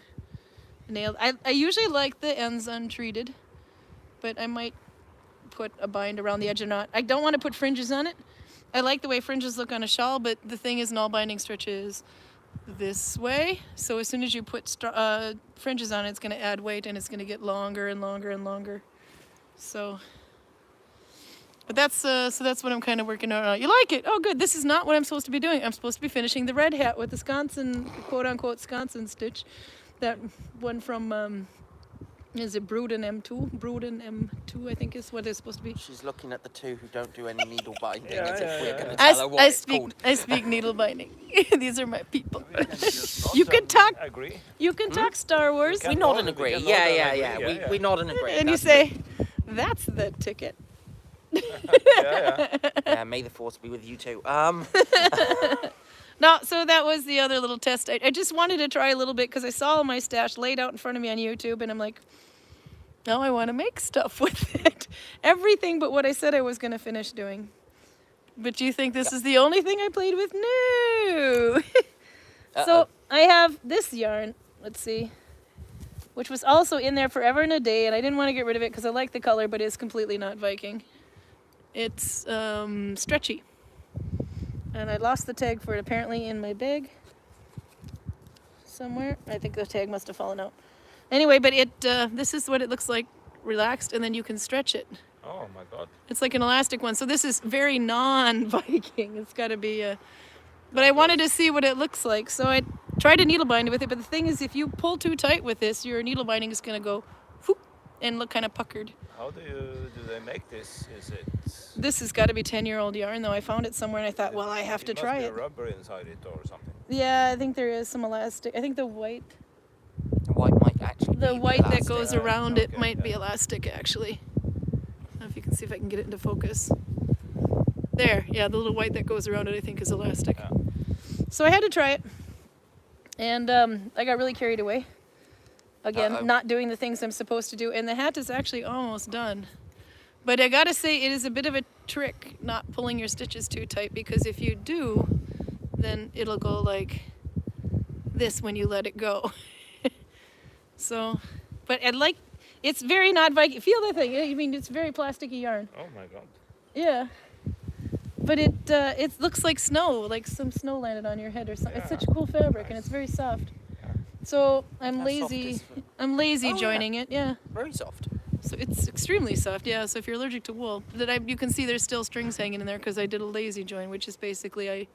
nail, I usually like the ends untreated, but I might put a bind around the edge or not. I don't want to put fringes on it. I like the way fringes look on a shawl, but the thing is, Nalbinding stretches this way, so as soon as you put fringes on it, it's going to add weight and it's going to get longer and longer and longer. So, but that's what I'm kind of working on. You like it? Oh, good. This is not what I'm supposed to be doing. I'm supposed to be finishing the red hat with the sconson, quote unquote sconson stitch, that one from Is it Bruden M2? Bruden M2, I think is what it's supposed to be. She's looking at the two who don't do any needle binding Yeah, as if yeah, we're yeah. going to tell her what it's called. I speak needle binding. These are my people. Just You nod can and talk. Agree. You can talk Star Wars. We can nod nod- and we agree. can nod Yeah, and yeah, agree. yeah. Yeah, yeah. We nod and agree. And you That's say, that's the ticket. Yeah. Yeah, may the force be with you too. No, so that was the other little test. I just wanted to try a little bit because I saw my stash laid out in front of me on YouTube, and I'm like, now I want to make stuff with it. Everything but what I said I was going to finish doing. But do you think this is the only thing I played with? No. So I have this yarn, let's see, which was also in there forever and a day, and I didn't want to get rid of it because I like the color, but it's completely not Viking. It's stretchy. And I lost the tag for it apparently in my bag somewhere. I think the tag must have fallen out. Anyway, but this is what it looks like relaxed, and then you can stretch it. Oh my God. It's like an elastic one. So this is very non-Viking. It's got to be a... But I wanted to see what it looks like. So I tried to needle bind it with it. But the thing is, if you pull too tight with this, your needle binding is going to go whoop and look kind of puckered. How do they make this? Is it? This has got to be 10-year-old yarn, though. I found it somewhere and I thought, well, I have to try Must it. be rubber inside it or something. Yeah, I think there is some elastic. I think the white The white might actually the be white that elastic. goes Yeah, around it okay, might be yeah. elastic, actually. I don't know if you can see if I can get it into focus. There, yeah, the little white that goes around it I think is elastic. Yeah. So I had to try it. And I got really carried away. Again, Uh-oh. not doing the things I'm supposed to do. And the hat is actually almost done. But I gotta say, it is a bit of a trick not pulling your stitches too tight, because if you do, then it'll go like this when you let it go. So, but it's very not Viking. Feel the thing. I mean, it's very plasticky yarn. Oh my God. Yeah. But it looks like snow, like some snow landed on your head or something. It's Yeah. such a cool fabric, and it's very soft. So I'm How soft lazy. is it? I'm lazy Oh, yeah. joining it. Yeah. Very soft. So it's extremely soft. Yeah. So if you're allergic to wool, you can see there's still strings hanging in there because I did a lazy join, which is basically I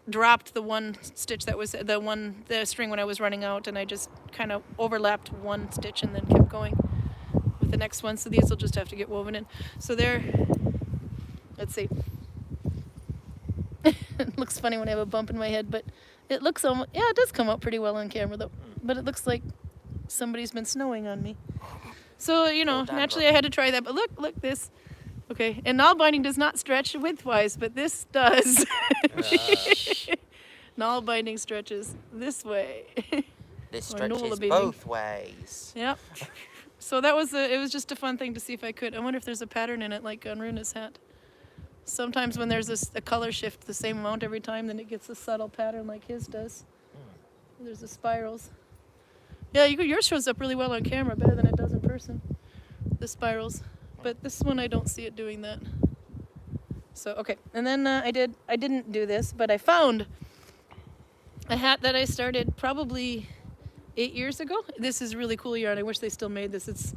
dropped the one stitch that was the string when I was running out, and I just kind of overlapped one stitch and then kept going with the next one. So these will just have to get woven in. So there. Let's see. It looks funny when I have a bump in my head, but it looks almost, yeah, it does come out pretty well on camera though. But it looks like somebody's been snowing on me. So, naturally I had to try that, but look this. Okay, and Nalbinding does not stretch widthwise, but this does. Nalbinding stretches this way. This Or Nola stretches baby. both ways. Yep. So it was just a fun thing to see if I could. I wonder if there's a pattern in it like on Rune's hat. Sometimes when there's a color shift the same amount every time, then it gets a subtle pattern like his does. There's the spirals. Yeah, yours shows up really well on camera, better than it does in person, the spirals. But this one I don't see it doing that. So, okay. And then I didn't do this, but I found a hat that I started probably 8 years ago. This is really cool yarn. I wish they still made this. It's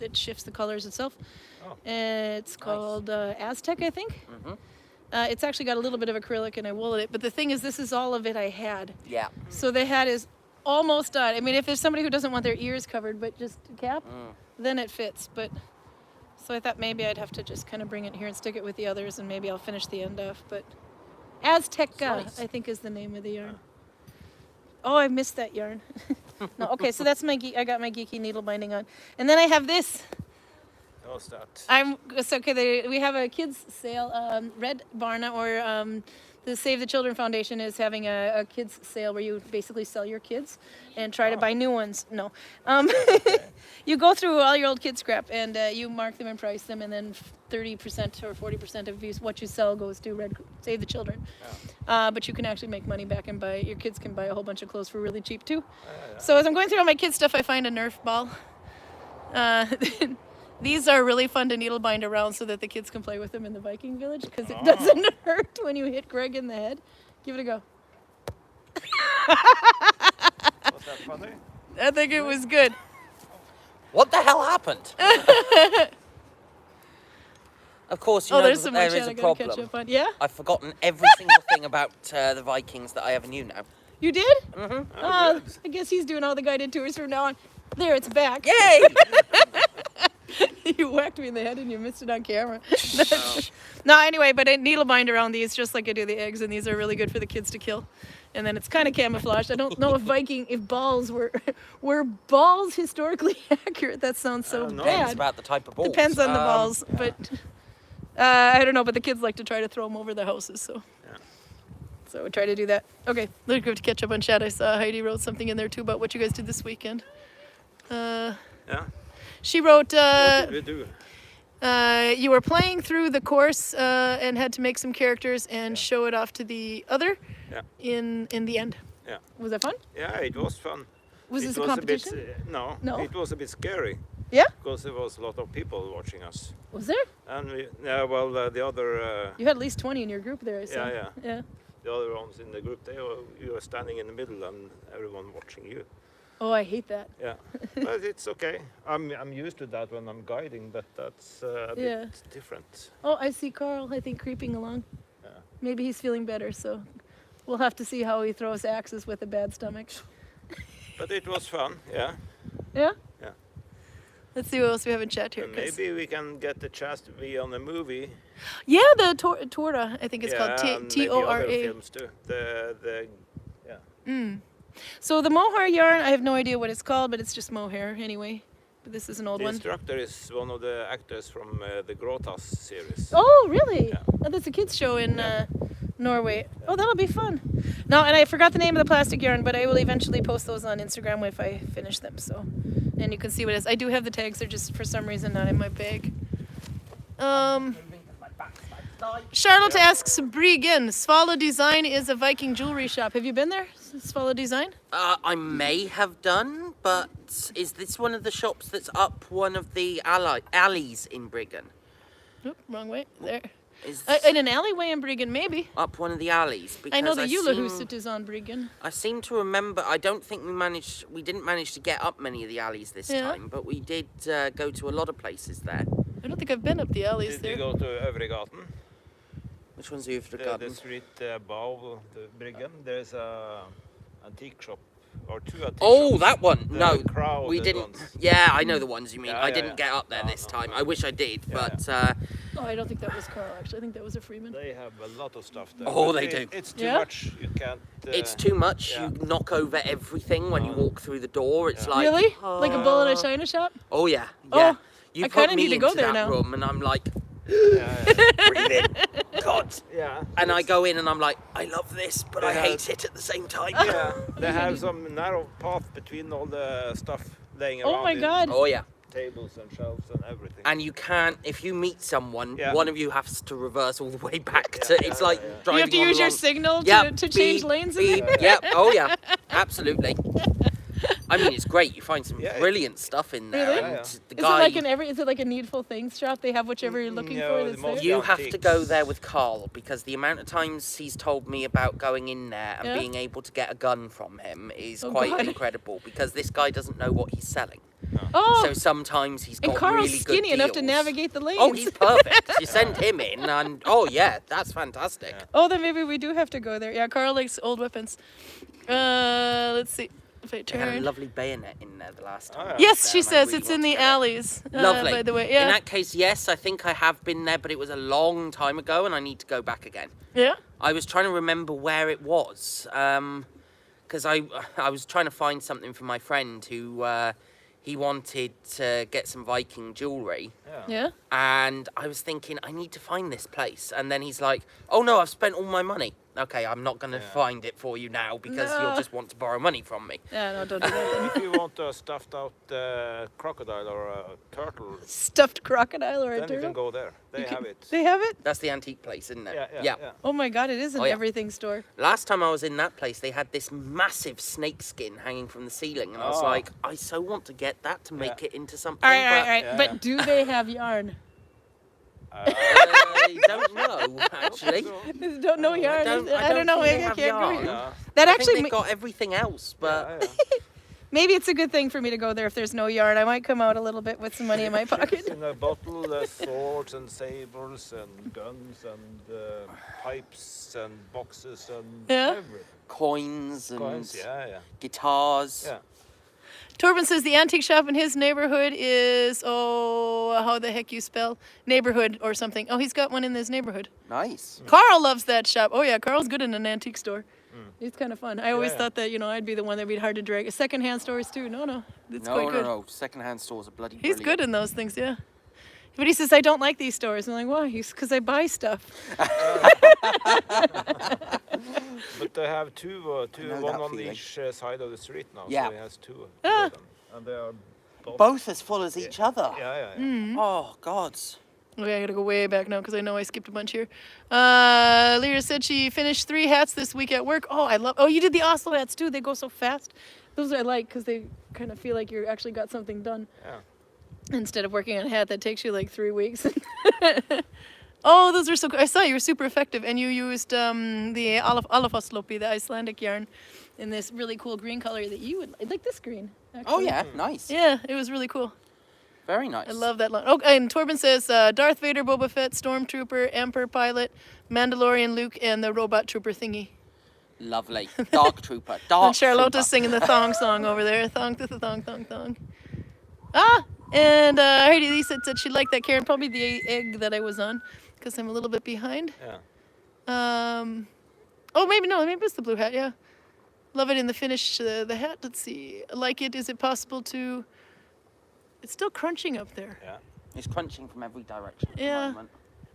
it shifts the colors itself. Oh. It's called Aztec, I think. Mm-hmm. It's actually got a little bit of acrylic and I wool it. But the thing is, this is all of it I had. Yeah. So the hat is almost done. I mean, if there's somebody who doesn't want their ears covered, but just a cap, then it fits. But so I thought maybe I'd have to just kind of bring it here and stick it with the others, and maybe I'll finish the end off. But Azteca, Nice. I think, is the name of the yarn. Oh, I missed that yarn. No, okay, so that's I got my geeky needle binding on, and then I have this. What's that? It's okay. We have a kids sale. Red Barna or the Save the Children Foundation is having a kids sale where you basically sell your kids and try to buy new ones. No, you go through all your old kid scrap and you mark them and price them, and then 30% or 40% of what you sell goes to Save the Children. Yeah. But you can actually make money back and your kids can buy a whole bunch of clothes for really cheap too. Yeah. So as I'm going through all my kids stuff, I find a Nerf ball. These are really fun to needle bind around so that the kids can play with them in the Viking village, because it doesn't hurt when you hit Greg in the head. Give it a go. Was that funny? I think it was good. What the hell happened? Of course, you know There's some more there is chat I a gotta catch problem. up on. Yeah? I've forgotten every single thing about the Vikings that I ever knew now. You did? Mm-hmm. I guess he's doing all the guided tours from now on. There, it's back. Yay! You whacked me in the head and you missed it on camera. No, anyway, but I needle bind around these just like I do the eggs, and these are really good for the kids to kill. And then it's kind of camouflaged. I don't know if balls were balls historically accurate. That sounds so know. Depends bad. about the type of balls. Depends on the balls, but I don't know. But the kids like to try to throw them over the houses, so. Yeah. So we try to do that. Okay, let's go to catch up on chat. I saw Heidi wrote something in there too about what you guys did this weekend. Yeah. She wrote. What did we do? You were playing through the course and had to make some characters and show it off to the other. Yeah. In the end. Yeah. Was that fun? Yeah, it was fun. Was this a was competition? bit, no. No? It was a bit scary Yeah. because there was a lot of people watching us. Was there? And the other. You had at least 20 in your group there. I saw. Yeah. Yeah. The other ones in the group, you were standing in the middle and everyone watching you. Oh, I hate that. Yeah, but it's okay. I'm used to that when I'm guiding, but that's a Yeah. bit different. Oh, I see Karl. I think creeping along. Yeah. Maybe he's feeling better. So, we'll have to see how he throws axes with a bad stomach. But it was fun. Yeah. Yeah. Yeah. Let's see what else we have in chat here. And 'cause- maybe we can get the chance to be on a movie. Yeah, the Tora. I think it's called and maybe other T-O-R-A. films too. So the mohair yarn, I have no idea what it's called, but it's just mohair anyway. But this is an old The one. instructor is one of the actors from the Grotas series. Oh, really? Yeah. Oh, that's a kids show in Norway. Oh, that'll be fun. No, and I forgot the name of the plastic yarn, but I will eventually post those on Instagram if I finish them. So, and you can see what it is. I do have the tags. They're just for some reason not in my bag. Charlotte asks Briggen, Svala Design is a Viking jewelry shop. Have you been there, Svala Design? I may have done, but is this one of the shops that's up one of the alleys in Briggen? Oop, wrong way. There. Is In an alleyway in Briggen, maybe. up one of the alleys? I know Because the Julehuset is on Briggen. I seem to remember. I don't think we didn't manage to get up many of the alleys this Yeah. time, but we did go to a lot of places there. I don't think I've been up the alleys Did you there. go to Øvregaten? Which one's the The garden? street above the Bryggen? There's a antique shop or two antique Oh, shops. that one. The No, crowded we didn't. ones. Yeah, I know the ones you mean. Yeah, I yeah, didn't yeah. get up there No, this no, time. no. I wish I did, Yeah, but Oh, I don't think that was Karl, actually. I think that was a Freeman. They have a lot of stuff there. Oh, but they do. It's too Yeah? much. You can't. it's too much. yeah. You knock over everything when you walk through the door. It's Yeah. like Really? Like a bull in a china shop? Oh yeah, Oh, yeah. You I put kinda me need to go into there that now. room, and I'm like, Yeah, breathe in, God. yeah. And I go in, and I'm like, I love this, but I Yeah. hate it at the same time. Yeah, they have some narrow path between all the stuff laying around. Oh my in god. Oh yeah. Tables and shelves and everything. And you can't, if you meet someone, Yeah. one of you has to reverse all the way back Yeah, to. yeah, It's yeah, like yeah. driving. You have to on use your along- signal Yep, to change beep, lanes in beep, there? Yep. Oh yeah. Absolutely. I mean, it's great. You find some Yeah, brilliant stuff in there, Really? and Yeah, the Is guy. is it like a needful things shop? They have whichever you're looking No, for the that's most there? You have to antiques. go there with Karl, because the amount of times he's told me about going in there and Yeah? being able to get a gun from him is Oh, quite God. incredible, because this guy doesn't know what he's selling. Oh, So sometimes he's got and Karl's really skinny good enough to deals. navigate the lanes. Oh, he's perfect. You send him in, and oh yeah, that's fantastic. Yeah. Oh, then maybe we do have to go there. Yeah, Karl likes old weapons. Let's see if I They had a turn. lovely bayonet in there the last time. Oh, yeah. Yes, there, she and I says really it's in want the to get it. alleys. Lovely. By the way, In yeah, that case, yes, I think I have been there, but it was a long time ago, and I need to go back again. yeah. I was trying to remember where it was, because I was trying to find something for my friend who he wanted to get some Viking jewelry, Yeah. and I was thinking I need to find this place, and then he's like, "Oh no, I've spent all my money." Okay, I'm not going to Yeah. find it for you now because No. you'll just want to borrow money from me. Yeah, no, don't do that. If you want a stuffed out crocodile or a turtle, Stuffed crocodile or a then you can turtle. go there. They have it. They have it? That's the antique place, isn't it? Yeah. Oh my god, it is an Oh, yeah. everything store. Last time I was in that place, they had this massive snake skin hanging from the ceiling, and I was Oh. like, I so want to get that to make Yeah. it into something. All right, all right, but all right. Yeah, But yeah. do they have yarn? I don't know, actually. Don't know yarn. I don't know. think they Maybe I have can't go yarn. here. Yeah. That I actually, think they've got everything else, but maybe it's a good thing for me to go there if there's no yarn. I might come out a little bit with some money in my pocket. In a bottle, swords and sabers and guns and pipes and boxes and Yeah. everything. coins and Coins, yeah. guitars. Yeah. Torben says the antique shop in his neighborhood is, how the heck you spell neighborhood or something. Oh, he's got one in his neighborhood. Nice. Carl loves that shop. Oh yeah, Carl's good in an antique store. It's kind of fun. I always thought that, I'd be the one that'd be hard to drag. Secondhand stores too. No, it's quite good. No. Secondhand stores are bloody He's brilliant. good in those things, yeah. But he says, I don't like these stores. I'm like, why? Because I buy stuff. But they have two, know one that on feeling. each side of the street now. Yeah. So he has two Ah. of them. And they are Both as full as each other. Yeah. Oh, God. Okay, I gotta go way back now because I know I skipped a bunch here. Lyra said she finished 3 hats this week at work. Oh, you did the Oslo hats too. They go so fast. Those I like because they kind of feel like you actually got something done. Yeah. Instead of working on a hat that takes you like 3 weeks. Oh, those are so good. I saw you were super effective, and you used the Alafoslopi, the Icelandic yarn, in this really cool green color that you would like this green. Actually. Oh, yeah. Nice. Yeah, it was really cool. Very nice. I love that line. Oh, and Torben says Darth Vader, Boba Fett, Stormtrooper, Emperor Pilot, Mandalorian Luke, and the robot trooper thingy. Lovely. Dark Trooper. And Charlotta's singing the thong song over there. Thong, thong. And Heidi Lisa said she liked that, Karin. Probably the egg that I was on, because I'm a little bit behind. Yeah. Maybe it's the blue hat, yeah. Love it in the finish, the hat. Let's see. I like it. Is it possible to... It's still crunching up there. Yeah. It's crunching from every direction at Yeah. the moment.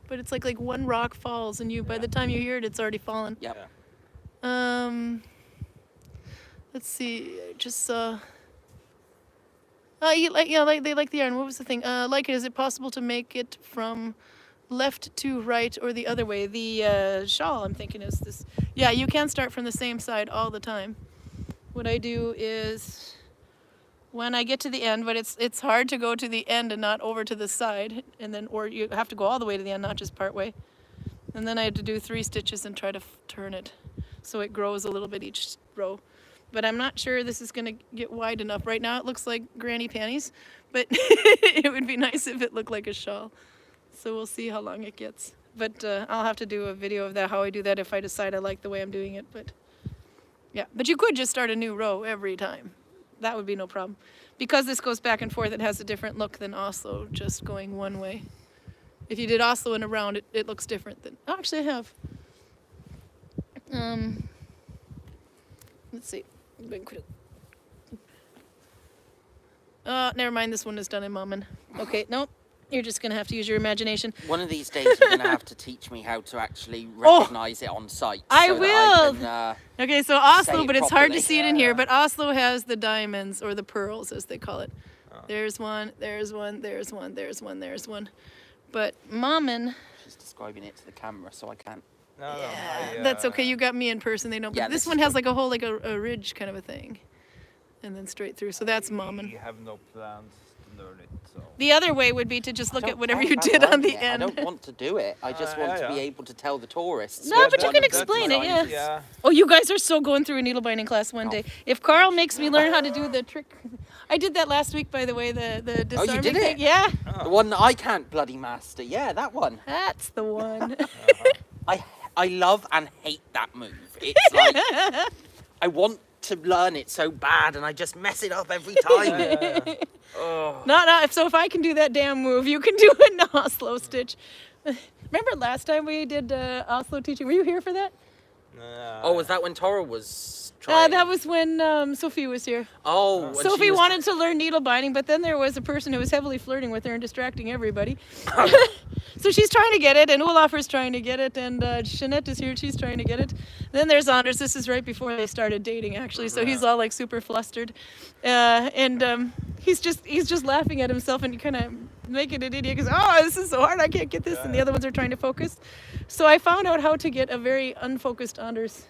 But it's like one rock falls, and by the time you hear it, it's already fallen. Yep. Yeah. Let's see. I just saw... they like the yarn. What was the thing? Like it. Is it possible to make it from left to right or the other way? The shawl, I'm thinking, is this. Yeah, you can start from the same side all the time. What I do is when I get to the end, but it's hard to go to the end and not over to the side, and then or you have to go all the way to the end, not just part way. And then I have to do 3 stitches and try to turn it so it grows a little bit each row. But I'm not sure this is going to get wide enough. Right now it looks like granny panties, but it would be nice if it looked like a shawl. So we'll see how long it gets. But I'll have to do a video of that, how I do that, if I decide I like the way I'm doing it. But yeah, but you could just start a new row every time. That would be no problem. Because this goes back and forth, it has a different look than Oslo, just going one way. If you did Oslo and around, it looks different than... Oh, actually, I have. Let's see. Never mind. This one is done in Mommin. Okay, nope. You're just going to have to use your imagination. One of these days you're going to have to teach me how to actually recognise it on site. I so will. That I can, Okay, so Oslo, say but it's hard to properly. see it in here, but Oslo has the diamonds, or the pearls, as they call it. There's one, there's one, there's one, there's one, there's one. But Mommin... She's describing it to the camera, so I can't. No, Yeah, that's okay. You got me in person. They know. But Yeah, this this one is has like a whole, like a ridge kind of a thing. And then straight through. So that's Mommin. We have no plans to learn it, so... The other way would be to just look I at don't whatever care you about did on learning the it. end. I don't want to do it. I just want to be yeah. able to tell the tourists. No, what but you one can of the explain it, designs yeah. is. Oh, you guys are so going through a needle binding class one day. If Karl makes me learn how to do the trick, I did that last week, by the way. The disarming did thing. it? Yeah, The one that I can't bloody master. Yeah, that one. that's the one. I love and hate that move. It's like I want to learn it so bad, and I just mess it up every time. Oh. So if I can do that damn move, you can do an Oslo stitch. Remember last time we did Oslo teaching? Were you here for that? Oh, was that when Tora was trying? That was when Sophie was here. Oh, when she Sophie was- wanted to learn needle binding, but then there was a person who was heavily flirting with her and distracting everybody. So she's trying to get it, and Olafur's trying to get it, and Jeanette is here, she's trying to get it. Then there's Anders. This is right before they started dating, actually, so he's all like super flustered. He's just laughing at himself and kind of making an idiot because, oh, this is so hard, I can't get this, and the other ones are trying to focus. So I found out how to get a very unfocused Anders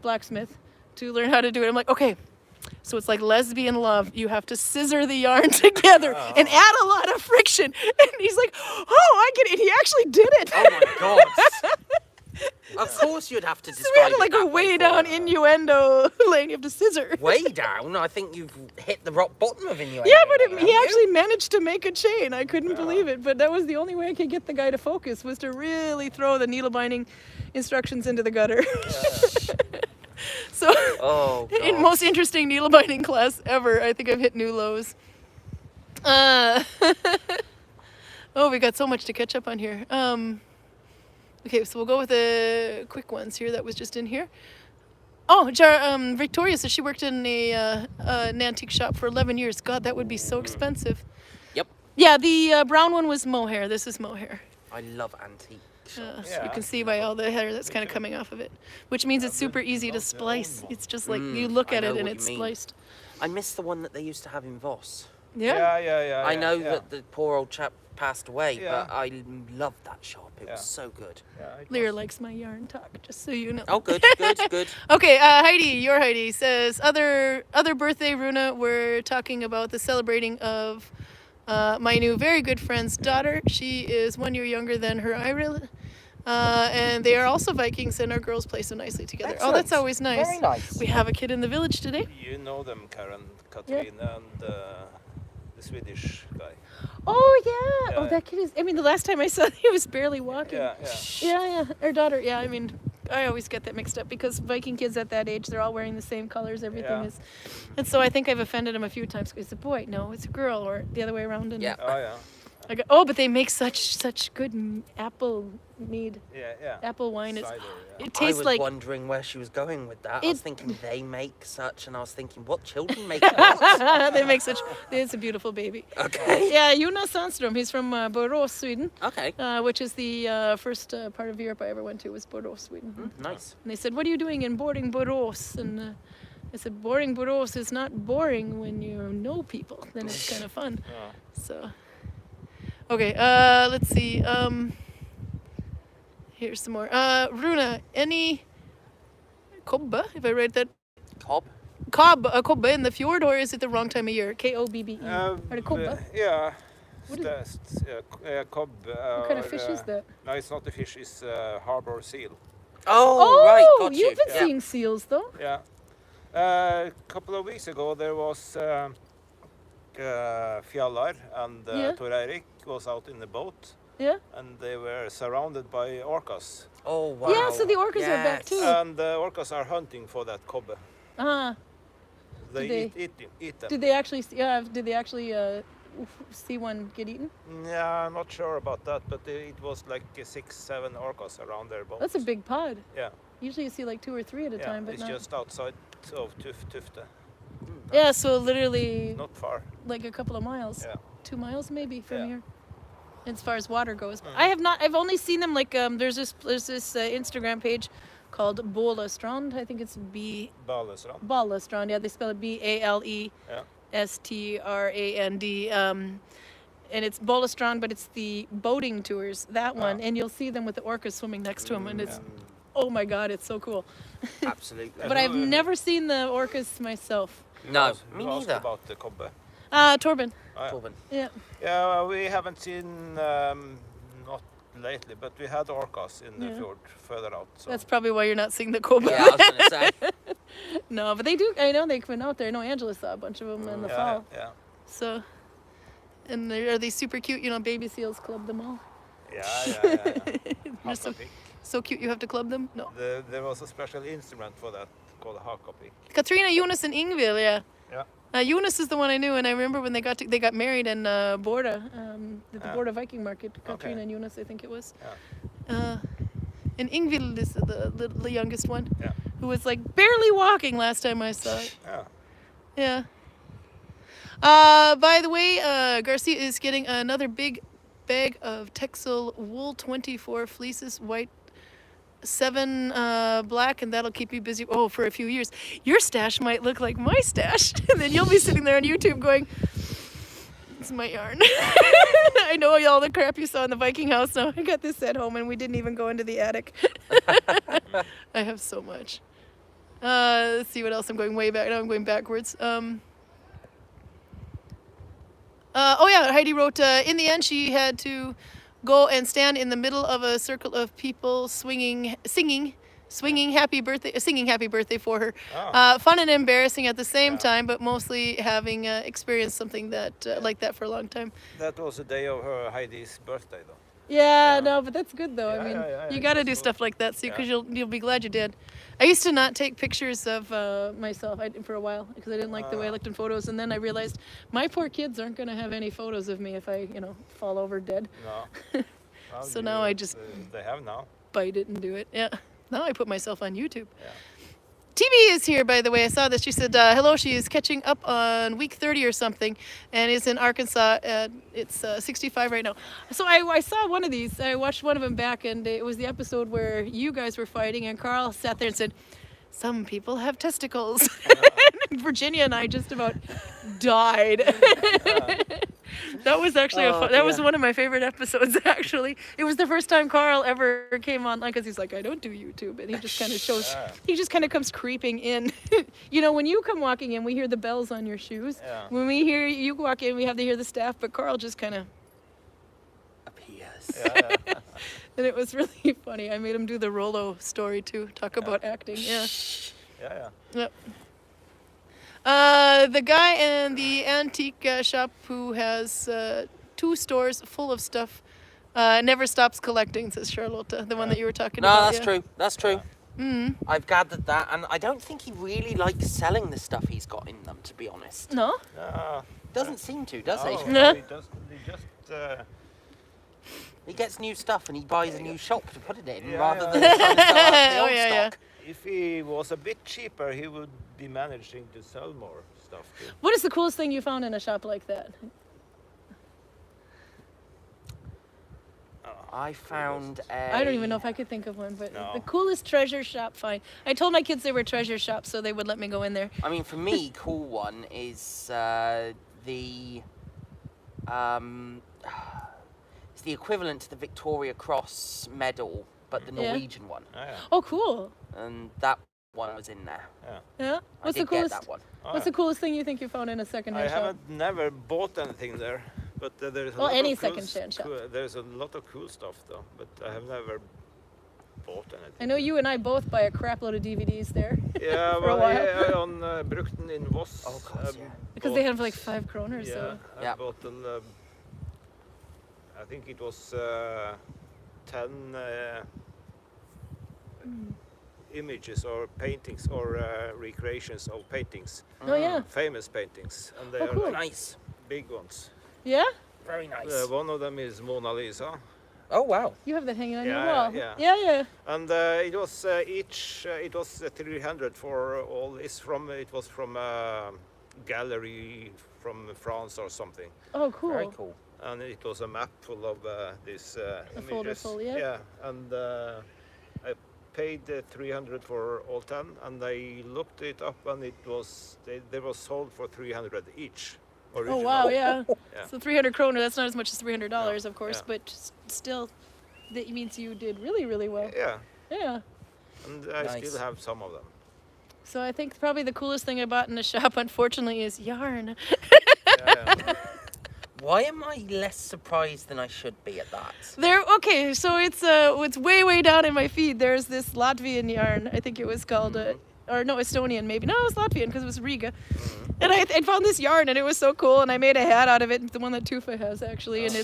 blacksmith to learn how to do it. I'm like, okay, so it's like lesbian love. You have to scissor the yarn together and add a lot of friction. And he's like, oh, I get it. He actually did it. Oh my god! Of course you'd have to So describe we had it like that a way for down her. innuendo lane. You have to scissor. Way down? I think you've hit the rock bottom of innuendo. Yeah, but haven't he you? actually managed to make a chain. I couldn't believe it. But that was the only way I could get the guy to focus, was to really throw the needle binding instructions into the gutter. So Oh, in God. most interesting needle binding class ever, I think I've hit new lows. Oh, we got so much to catch up on here. Okay, so we'll go with the quick ones here that was just in here. Oh, Victoria says she worked in an antique shop for 11 years. God, that would be so expensive. Yep. Yeah, the brown one was mohair. This is mohair. I love antique shops. So you can see by all the hair that's kind of coming off of it, which means it's super easy to splice. It's just like you look I at know it and what it's you mean. spliced. I miss the one that they used to have in Voss. Yeah. I know that the poor old chap passed away, Yeah. but I loved that shop. It was so good. Lear likes my yarn talk, just so you know. Oh, good, good. Okay, Heidi says other birthday, Rune, we're talking about the celebrating of my new very good friend's daughter. She is 1 year younger than her Iril. And they are also Vikings, and our girls play so nicely together. Excellent. Oh, that's always nice. Very nice. We have a kid in the village today. You know them, Karin, Katrina, and the Swedish guy. Oh, yeah. Yeah. Oh, that kid is, I mean, the last time I saw him, he was barely walking. Yeah. Yeah. Our daughter, yeah, I mean, I always get that mixed up because Viking kids at that age, they're all wearing the same colors, everything is. And so I think I've offended him a few times because it's a boy. No, it's a girl, or the other way around. And Yeah. Oh, yeah. I go, oh, but they make such good apple mead, Yeah. apple wine. It's, Cider, yeah. it I tastes was like. wondering where she was going with that. I It- was thinking they make such, and I was thinking, what children make what? They make such. It's a beautiful baby. Okay. Yeah, Jonas Sandström. He's from Borås, Sweden, Okay. which is the first part of Europe I ever went to was Borås, Sweden. Nice. And they said, "What are you doing in boring Borås?" And I said, "Boring Borås is not boring when you know people. Then it's kind of fun." Yeah. So, okay, let's see. Here's some more. Rune, any kobbe, if I read that, Cobb. kobbe in the fjord, or is it the wrong time of year? K-O-B-B-E. Are they kobbe? Yeah. What is- Cob. What kind of fish is that? No, it's not a fish. It's harbor seal. Oh, right, got you. You've been Yeah. seeing seals, though. Yeah. A couple of weeks ago, there was Fjallar and Yeah. Tor Eirik was out in the boat, Yeah. and they were surrounded by orcas. Oh, wow. Yeah, so the orcas are back Yes. too. And the orcas are hunting for that cobbe. Ah, They, they- eat them. did they actually? Did they actually see one get eaten? Yeah, I'm not sure about that, but it was like 6-7 orcas around their boat. That's a big pod. Yeah, Usually you see like 2 or 3 at a yeah. time, but It's not. just outside of Tufte. Yeah, so literally Not far. like a couple of miles. Yeah. 2 miles maybe from Yeah. here. As far as water goes. I've only seen them like there's this Instagram page called Balestrand. I think it's Balestrand. Balestrand. Yeah, they spell it Balestrand. And it's Balestrand, but it's the boating tours, that one, and you'll see them with the orcas swimming next to them, and it's, oh my God, it's so cool. Absolutely. But I've never seen the orcas myself. No, Who me asked neither. about the cobbe? Torben. Torben. Yeah. Yeah, we haven't seen not lately, but we had orcas in the fjord further out. So. That's probably why you're not seeing the cobra. Yeah, I was going to say. No, but they do. I know they've been out there. I know Angela saw a bunch of them in the fall. Yeah. So, and are they super cute? You know, baby seals club them all. Yeah. They're so, Hakapick. so cute. You have to club them. No. There was a special instrument for that called a hakapick. Katrina, Jonas, and Ingvild. Yeah. Yeah. Jonas is the one I knew, and I remember when they got married in Borda, at the Yeah. Borda Viking Market. Katrina Okay. and Jonas, I think it was. Yeah. And Ingvild is the youngest one, Yeah. who was like barely walking last time I saw it. Yeah. Yeah. By the way, Garcia is getting another big bag of Texel wool, 24 fleeces, white, 7 black, and that'll keep you busy for a few years. Your stash might look like my stash, and then you'll be sitting there on YouTube going, "It's my yarn." I know all the crap you saw in the Viking house. Now I got this at home, and we didn't even go into the attic. I have so much. Let's see what else. I'm going way back. Now I'm going backwards. Oh yeah, Heidi wrote, in the end she had to go and stand in the middle of a circle of people singing happy birthday for her. Oh. Fun and embarrassing at the same time, but mostly having experienced something that like that for a long time. That was the day of her Heidi's birthday, though. Yeah, no, but that's good though. I Yeah, mean, yeah, you it got to was do good. stuff like that, so because Yeah. you'll be glad you did. I used to not take pictures of myself for a while because I didn't like the way I looked in photos, and then I realized my poor kids aren't going to have any photos of me if I, fall over dead. No. Well, So now I just they have now. bite it and do it. Yeah. Now I put myself on YouTube. Yeah. TB is here, by the way. I saw this. She said, hello, she is catching up on week 30 or something and is in Arkansas. It's 65 right now. So I saw one of these. I watched one of them back, and it was the episode where you guys were fighting, and Karl sat there and said, some people have testicles. And Virginia and I just about died. That was actually that was one of my favorite episodes, actually. It was the first time Karl ever came online, because he's like, I don't do YouTube, and he just kind of shows, he just kind of comes creeping in. When you come walking in, we hear the bells on your shoes. Yeah. When we hear you walk in, we have to hear the staff, but Karl just kind of Appears. Yeah. and it was really funny. I made him do the Rolo story too, talk about acting. Yeah. Yeah. Yep. The guy in the antique shop who has 2 stores full of stuff never stops collecting, says Charlotte, the one that you were talking No, about. that's yeah. true. That's true. I've gathered that, and I don't think he really likes selling the stuff he's got in them, to be honest. No? Doesn't seem to, does he? No. He just He gets new stuff and he buys a new shop to put it in, Yeah, rather yeah. than trying to sell out the old Yeah. stock. if he was a bit cheaper, he would be managing to sell more stuff too. What is the coolest thing you found in a shop like that? I found a... I don't even know if I could think of one, but No. the coolest treasure shop find. I told my kids they were treasure shops, so they would let me go in there. I mean, for me, cool one is the... it's the equivalent to the Victoria Cross medal, but the Yeah. Norwegian one. Yeah. Oh, cool. And that one was in there. Yeah. What's I the did coolest? get that one. What's the coolest thing you think you found in a I secondhand shop? haven't never bought anything there, but there's a Well, lot any of cool second-hand shop. there's a lot of cool stuff though, but I have never bought anything. I know you and I both buy a crap load of DVDs there. Yeah, for a well, while. yeah, on Brukten in Voss. Oh, of course, yeah. Because they have like 5 kroner, Yeah, so. I Yeah. bought an. I think it was 10 images or paintings or recreations of paintings, Oh, yeah. famous paintings, and they Oh, are cool. like Nice. big ones. Yeah? Very nice. One of them is Mona Lisa, Oh, wow. You have that hanging on your Yeah, wall. yeah. Yeah. and it was it was 300 for all this it was from a gallery from France or something, Oh, cool. Very cool. and it was a map full of these images. folder full, yeah. Yeah, and I paid 300 for all 10, and I looked it up, and it was they were sold for 300 each. Oh, Original. wow, yeah. Yeah. So 300 kroner, that's not as much as $300, No, of course, yeah. but still, that means you did really, really well. Yeah, Yeah. and I Nice. still have some of them. So I think probably the coolest thing I bought in the shop, unfortunately, is yarn. Yeah. Why am I less surprised than I should be at that? Okay, so it's way down in my feed. There's this Latvian yarn, I think it was called, or no, Estonian maybe. No, it was Latvian because it was Riga. And I found this yarn, and it was so cool, and I made a hat out of it, the one that Tufa has actually, and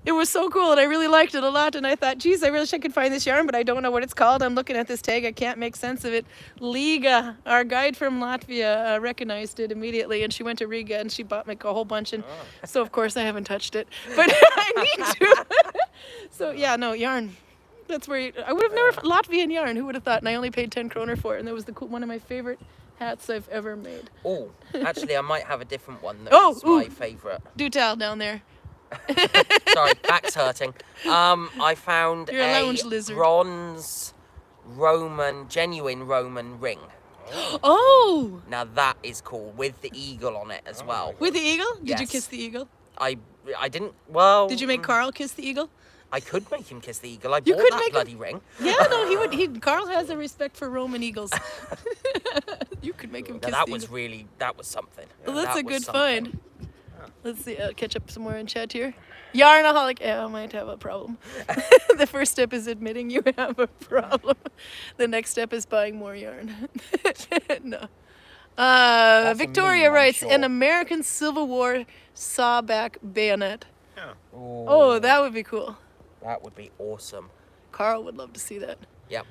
it was so cool, and I really liked it a lot, and I thought, geez, I really wish I could find this yarn, but I don't know what it's called. I'm looking at this tag, I can't make sense of it. Liga, our guide from Latvia, recognized it immediately, and she went to Riga, and she bought me a whole bunch, and so of course I haven't touched it, but I need to. So yeah, no, yarn. That's where I would have never Latvian yarn. Who would have thought? And I only paid 10 kroner for it, and that was one of my favorite hats I've ever made. Oh, actually, I might have a different one that Oh, is my ooh. favourite. Do tell down there. Sorry, back's hurting. I found You're a a lounge lizard. bronze genuine Roman ring. Oh, Now that is cool, with the eagle on it as well. with the eagle? Did you Yes. kiss the eagle? I didn't, well... Did you make Karl kiss the eagle? I could make him kiss the eagle. I You bought could that make him- bloody ring. Yeah, no, he would. Karl has a respect for Roman eagles. You could make him Now kiss that the was eagle. really, that was something. Well, that's That a was good something. find. Let's see, catch up some more in chat here. Yarnaholic, I might have a problem. The first step is admitting you have a problem. The next step is buying more yarn. No. a Victoria meme, I'm writes, sure. an American Civil War sawback bayonet. Yeah. Oh, that would be cool. That would be awesome. Karl would love to see that. Yep.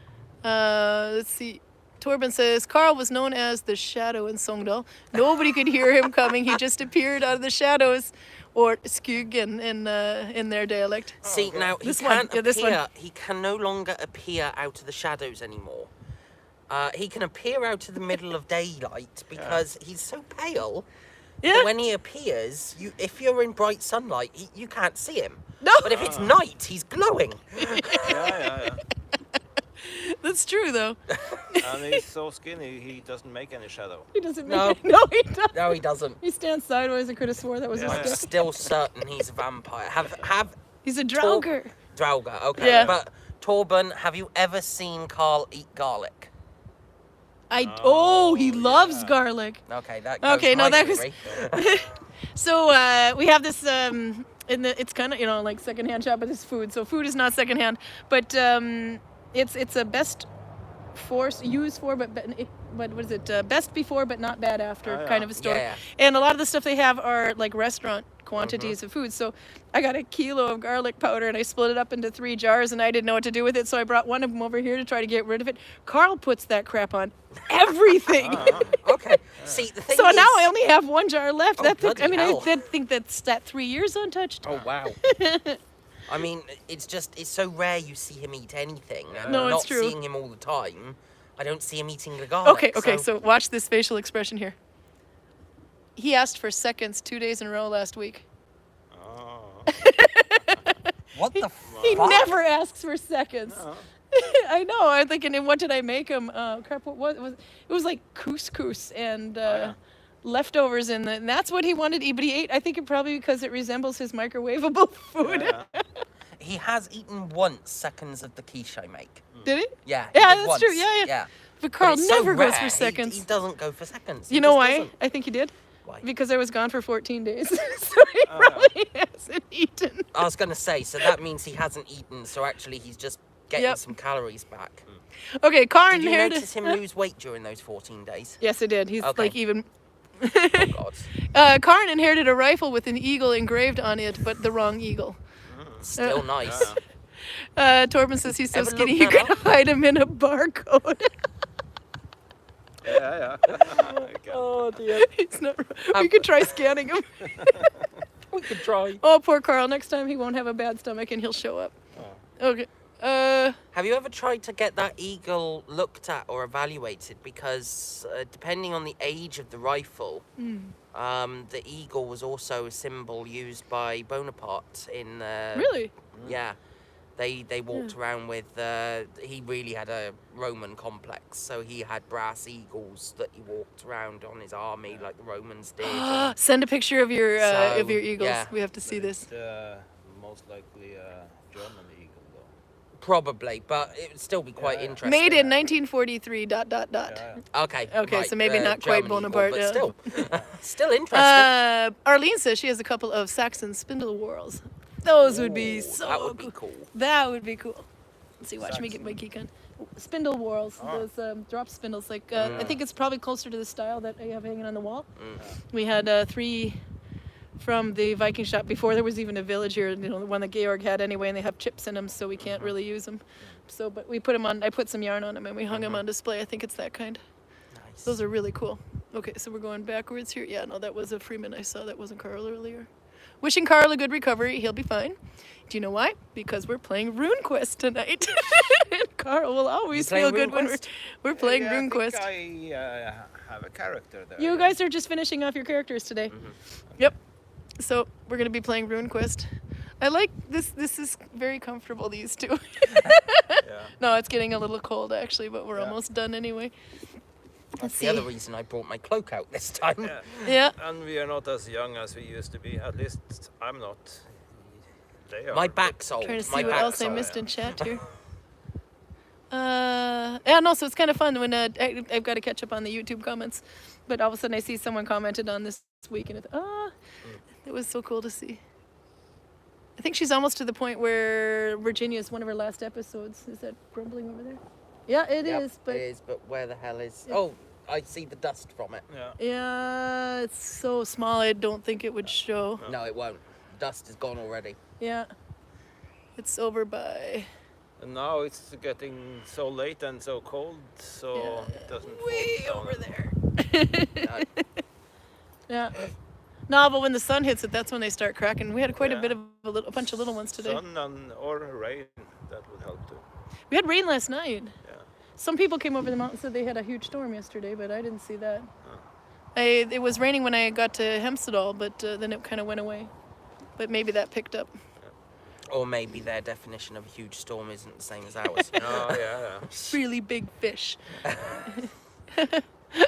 Let's see. Torben says, Karl was known as the Shadow in Sogndal. Nobody could hear him coming. He just appeared out of the shadows, or skug in their dialect. See, now, he This one, can't yeah, this one. appear, he can no longer appear out of the shadows anymore. He can appear out of the middle of daylight because he's so pale Yeah. that when he appears, if you're in bright sunlight, you can't see him. No. But if it's night, he's glowing. Yeah. That's true, though. And he's so skinny, he doesn't make any shadow. He doesn't No. make it. No, he doesn't. No, he doesn't. He stands sideways. I could have swore that was Yeah. his I'm step. still certain he's a vampire. He's a Draugr. Draugr, okay. Yeah. But Torben, have you ever seen Karl eat garlic? He loves garlic. Okay, that goes Okay, no, my that was- theory. So we have this it's kind of like secondhand shop, but it's food. So food is not secondhand, but it's a best used for, but what is it? Best before, but not bad after kind of a store. Yeah. And a lot of the stuff they have are like restaurant quantities of food. So I got a kilo of garlic powder and I split it up into 3 jars and I didn't know what to do with it. So I brought one of them over here to try to get rid of it. Karl puts that crap on everything. Okay. See, the thing So is... now I only have 1 jar left. Oh, I bloody hell. think that's 3 years untouched. Oh, wow. I mean, it's so rare you see him eat anything. And No, it's not true. seeing him all the time, I don't see him eating the garlic. Okay, so watch this facial expression here. He asked for seconds 2 days in a row last week. Oh. What the fuck? He never asks for seconds. No. I know. I'm thinking, and what did I make him? Crap, what was it? Was like couscous and leftovers in the. And that's what he wanted to eat, but he ate. I think it probably because it resembles his microwavable food. Yeah. He has eaten once seconds of the quiche I make. Did he? Yeah. Yeah, he did that's once. true. Yeah. Yeah. But Karl it's so never goes rare, for seconds. He doesn't go for seconds. You He know just why? doesn't. I think he did. Why? Because I was gone for 14 days, so he probably hasn't eaten. I was going to say, so that means he hasn't eaten, so actually he's just getting Yep. some calories back. Okay, Karin Did you here. notice him lose weight during those 14 days? Yes, I did. He's Okay. like even. Oh, God. Karin inherited a rifle with an eagle engraved on it, but the wrong eagle. Still nice. Torben says he's so Ever skinny looked you that could hide him in a barcode. Yeah. Oh, dear. He's not. We could try scanning him. We could try. Oh, poor Karl. Next time he won't have a bad stomach and he'll show up. Okay. Have you ever tried to get that eagle looked at or evaluated? Because depending on the age of the rifle, the eagle was also a symbol used by Bonaparte in... Really? Yeah. They walked around with... he really had a Roman complex, so he had brass eagles that he walked around on his army like the Romans did. and- Send a picture of your So, eagles. yeah. We have to see this. Most likely German eagle, though. Probably, but it would still be quite Yeah. interesting. Made in 1943. ... Yeah. Okay. Okay, right, so maybe not quite German eagle, Bonaparte, but yeah. still, still interesting. Arlene says she has a couple of Saxon spindle whorls. Those would be Ooh, so that would be cool. That would be cool. Let's see, watch me get Saxon. my geek on. Spindle whorls, those drop spindles. Like I think it's probably closer to the style that I have hanging on the wall. We had 3 from the Viking shop before there was even a village here. You know, the one that Georg had anyway, and they have chips in them, so we can't really use them. So, but we put them on. I put some yarn on them and we hung them on display. I think it's that kind. Nice. Those are really cool. Okay, so we're going backwards here. Yeah, no, that was a Freeman I saw. That wasn't Karl earlier. Wishing Karl a good recovery. He'll be fine. Do you know why? Because we're playing RuneQuest tonight. And Karl will always playing feel good when RuneQuest? we're playing Yeah, RuneQuest. I think I have a character there. You guys are just finishing off your characters today. Yep. So we're going to be playing RuneQuest. I like this. This is very comfortable, these two. Yeah. No, it's getting a little cold actually, but we're Yeah. almost done anyway. That's see. the other reason I brought my cloak out this time. Yeah. Yeah. And we are not as young as we used to be. At least I'm not. They are. My back's old. Trying to my see what back's else I old. missed in chat here. Yeah, no, so it's kind of fun when I've got to catch up on the YouTube comments, but all of a sudden I see someone commented on this week and it was so cool to see. I think she's almost to the point where Virginia's one of her last episodes. Is that grumbling over there? Yeah, it Yep, is, but it is, but where the hell is... Yep. Oh, I see the dust from it. Yeah. yeah, it's so small I don't think it would show. No, it won't. Dust is gone already. Yeah. It's over by... And now it's getting so late and so cold, so it doesn't way fall down. over there. Yeah. No, but when the sun hits it, that's when they start cracking. We had quite a bit of a bunch of little ones today. Sun or rain, that would help too. We had rain last night. Yeah. Some people came over the mountain and said they had a huge storm yesterday, but I didn't see that. It was raining when I got to Hemsedal, but then it kind of went away. But maybe that picked up. Or maybe their definition of a huge storm isn't the same as ours. Oh, yeah. Really big fish.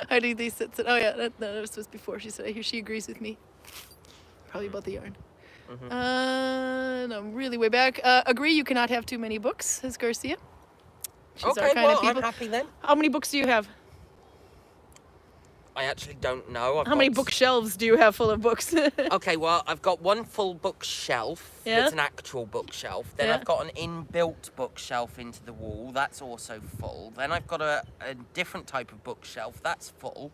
How do these sit? Oh yeah, that was before she said. I hear she agrees with me. Probably about the yarn. No, really way back. Agree you cannot have too many books, says Garcia. She's Okay, our kind well, of people. I'm happy then. How many books do you have? I actually don't know. How many bookshelves do you have full of books? Okay, well, I've got one full bookshelf. Yeah. That's an actual bookshelf. Then Yeah. I've got an inbuilt bookshelf into the wall. That's also full. Then I've got a different type of bookshelf. That's full.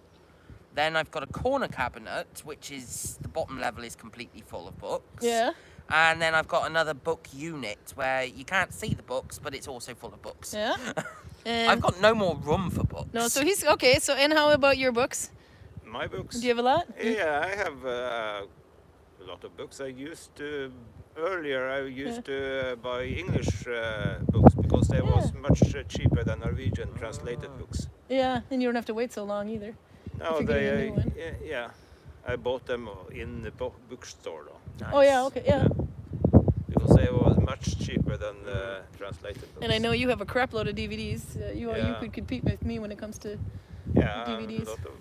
Then I've got a corner cabinet, which is, the bottom level is completely full of books. Yeah. And then I've got another book unit where you can't see the books, but it's also full of books. Yeah. I've got no more room for books. No, so he's okay. So, and how about your books? My books? Do you have a lot? Yeah, I have a lot of books. Earlier I used to buy English books because they was much cheaper than Norwegian translated books. Yeah, and you don't have to wait so long either. No, you're getting a new one. yeah. I bought them in the bookstore though. Nice. Oh yeah, okay, yeah. Because they was much cheaper than the translated books. And I know you have a crap load of DVDs. You Yeah. could compete with me when it comes to yeah, DVDs. A lot of,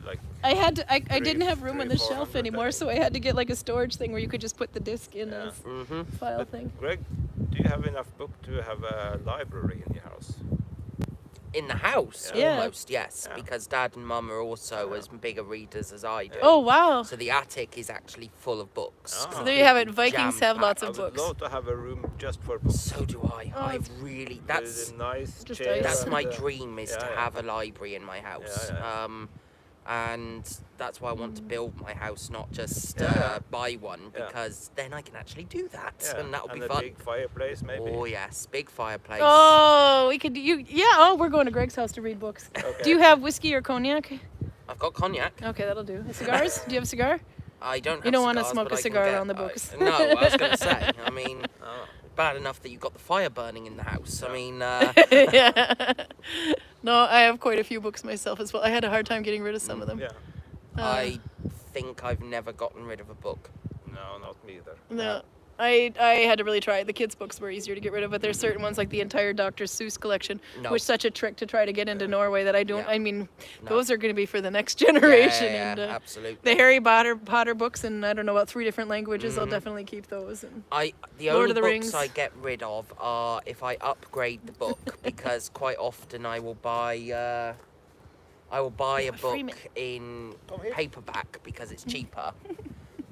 like, I didn't have room on the shelf 400 anymore, so I had to get like a storage thing where you could just put the disc in Yeah. a file thing. Greg, do you have enough book to have a library in your house? In the house, Yeah. almost, yes. Yeah. Because Dad and Mum are also as bigger readers as I do. Oh wow! So the attic is actually full of books. Oh. So there you have it. Vikings have lots I of would books. love to have a room just for books. So do I. Oh, I it's- really, With that's a nice Just chair ice. that's and, my dream, is to yeah. have a library in my house. Yeah. And that's why I want to build my house, not just Yeah. buy one, Yeah. because then I can actually do that, Yeah, and that'll be a fun. big fireplace maybe. Oh yes, big fireplace. Oh, we could Oh, we're going to Greg's house to read books. Okay. Do you have whiskey or cognac? I've got cognac. Okay, that'll do. Cigars? Do you have a cigar? I don't. Have You don't wanna cigars, smoke but a I can cigar get- around the books. No, I was going to say. I mean, Oh. bad enough that you've got the fire burning in the house. I mean, Yeah. No, I have quite a few books myself as well. I had a hard time getting rid of some of them. Yeah. I think I've never gotten rid of a book. No, not me either. No, I had to really try it. The kids' books were easier to get rid of, but there's certain ones like the entire Dr. Seuss collection, No. which is such a trick to try to get into Norway that I don't. Yeah. I mean, No. those are going to be for the next generation. Yeah, and absolutely. the Harry Potter books, and I don't know about 3 different languages. I'll definitely keep those. And The Lord only of the books Rings. I get rid of are if I upgrade the book, because quite often I will buy a book Freeman. in Come here. paperback because it's cheaper,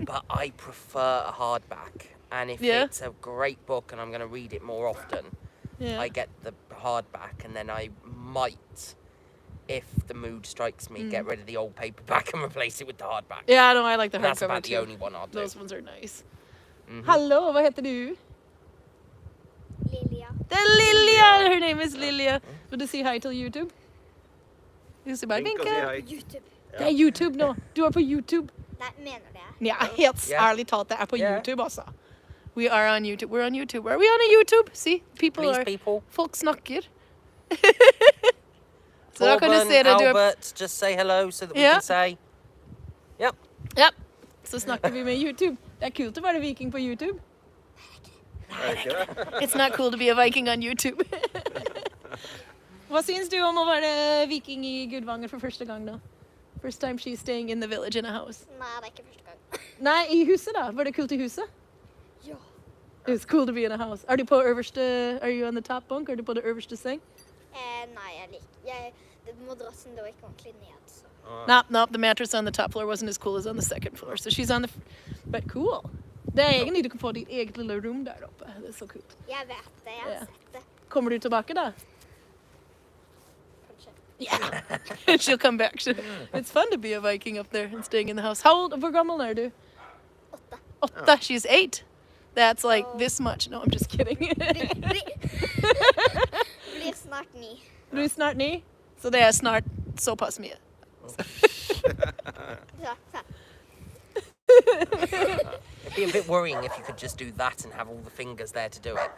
but I prefer a hardback. And if Yeah. it's a great book and I'm going to read it more often, yeah. I get the hardback, and then I might, if the mood strikes me, get rid of the old paperback and replace it with the hardback. Yeah, no, I like the And that's hardcover about too. the only one I'll do. Those ones are nice. Hallå, vad heter du? Lilja. Det är Lilja! Her name is Lilja. Vill du säga hi till YouTube? Du ska bara Think of vinka. the height. YouTube. Det är YouTube nå. Du är på YouTube. Nei, mener du det? Ja, helt Yeah. ärligt talat, det är på Yeah. YouTube alltså. We are on YouTube. We're on YouTube. Are we on a YouTube? See, people Please, are... people. Folk snackar. Så jag kunde Torben, se det. Albert, just say hello so that we Yeah. can say, yep. Ja, så snackar vi med YouTube. Det är kul att vara viking på YouTube. It's not cool to be a Viking on YouTube. Vad syns du om att vara viking i Gudvangen för första gången då? First time she's staying in the village in a house. Nei, det er ikke første gang. Nej, i huset då? Var det kul i huset? Ja. It's cool to be in a house. Are you on the top bunk? Are du på det översta säng? Nei, madrassen lå ikke ordentlig ned, så. Nope, the mattress on the top floor wasn't as cool as on the second floor. So she's on the... But cool. Det är egentlig du kan få ditt eget lilla rum där uppe. Det är så kul. Jeg vet det, jeg har Ja. sett det. Kommer du tillbaka då? Kanskje. Yeah. She'll come back. It's fun to be a Viking up there and staying in the house. Hur gammal är du? 8. 8. She's 8. That's like this much. No, I'm just kidding. Blir snart 9. Du er snart 9, så det er snart såpass mye. Så. It'd be a bit worrying if you could just do that and have all the fingers there to do it.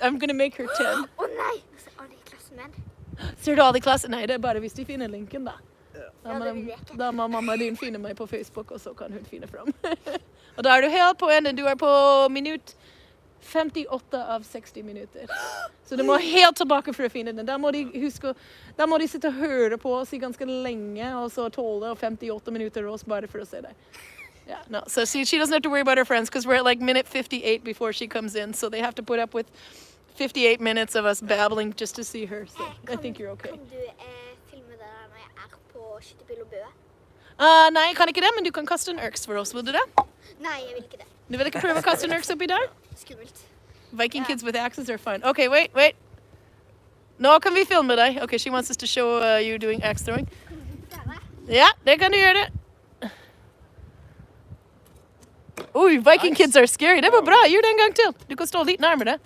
I'm gonna make her 10. Å nei! Så alle i klassen min. Ser du alle i klassen? Nei, det er bare hvis de finner linken, da. Ja, det vil jeg ikke. Da må mamma din finne meg på Facebook, og så kan hun finne fram. Og da er du helt på enden. Du er på minutt 58 av 60 minutter. Så du må helt tilbake for å finne den. Da må de sitte og høre på oss i ganske lenge, og så tåle 58 minutter oss bare for å se det. Yeah, no. So she doesn't have to worry about her friends because we're at like minute 58 before she comes in. So they have to put up with 58 minutes of us babbling just to see her. So I think you're okay. Kan du filme det der når jeg er på skytebil og bøe? Nei, jeg kan ikke det, men du kan kaste en øks for oss, vil du det? Nei, jeg vil ikke det. Du vil ikke prøve å kaste en øks oppi der? Skummelt. Viking kids with axes are fine. Okay, wait. Nå kan vi filme deg. Okay, she wants us to show you doing axe throwing. Ja, det kan du gjøre. Oi, Viking kids are scary. Det var bra. Gjør det en gang til. Du kan stå litt nærmere.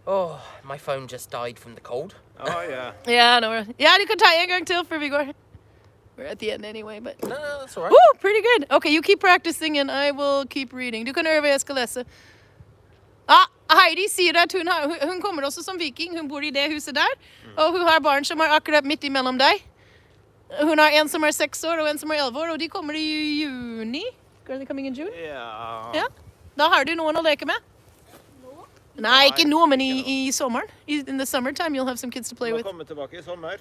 Oh, my phone just died from the cold. Oh, yeah. Ja, no, ja, du kan ta en gang til før vi går. We're at the end anyway, but... No, that's all right. Woo, pretty good. Okay, you keep practicing and I will keep reading. Du kan høre hva jeg skal lese. Heidi sier at hun kommer også som viking. Hun bor i det huset der. Og hun har barn som er akkurat midt imellom deg. Hun har en som er 6 år og en som er 11 år, og de kommer i juni. Are they coming in June? Ja. Ja. Da har du noen å leke med. Nå? Nei, ikke nå, men i sommeren. In the summertime, you'll have some kids to play Må with. komme tilbake i sommer.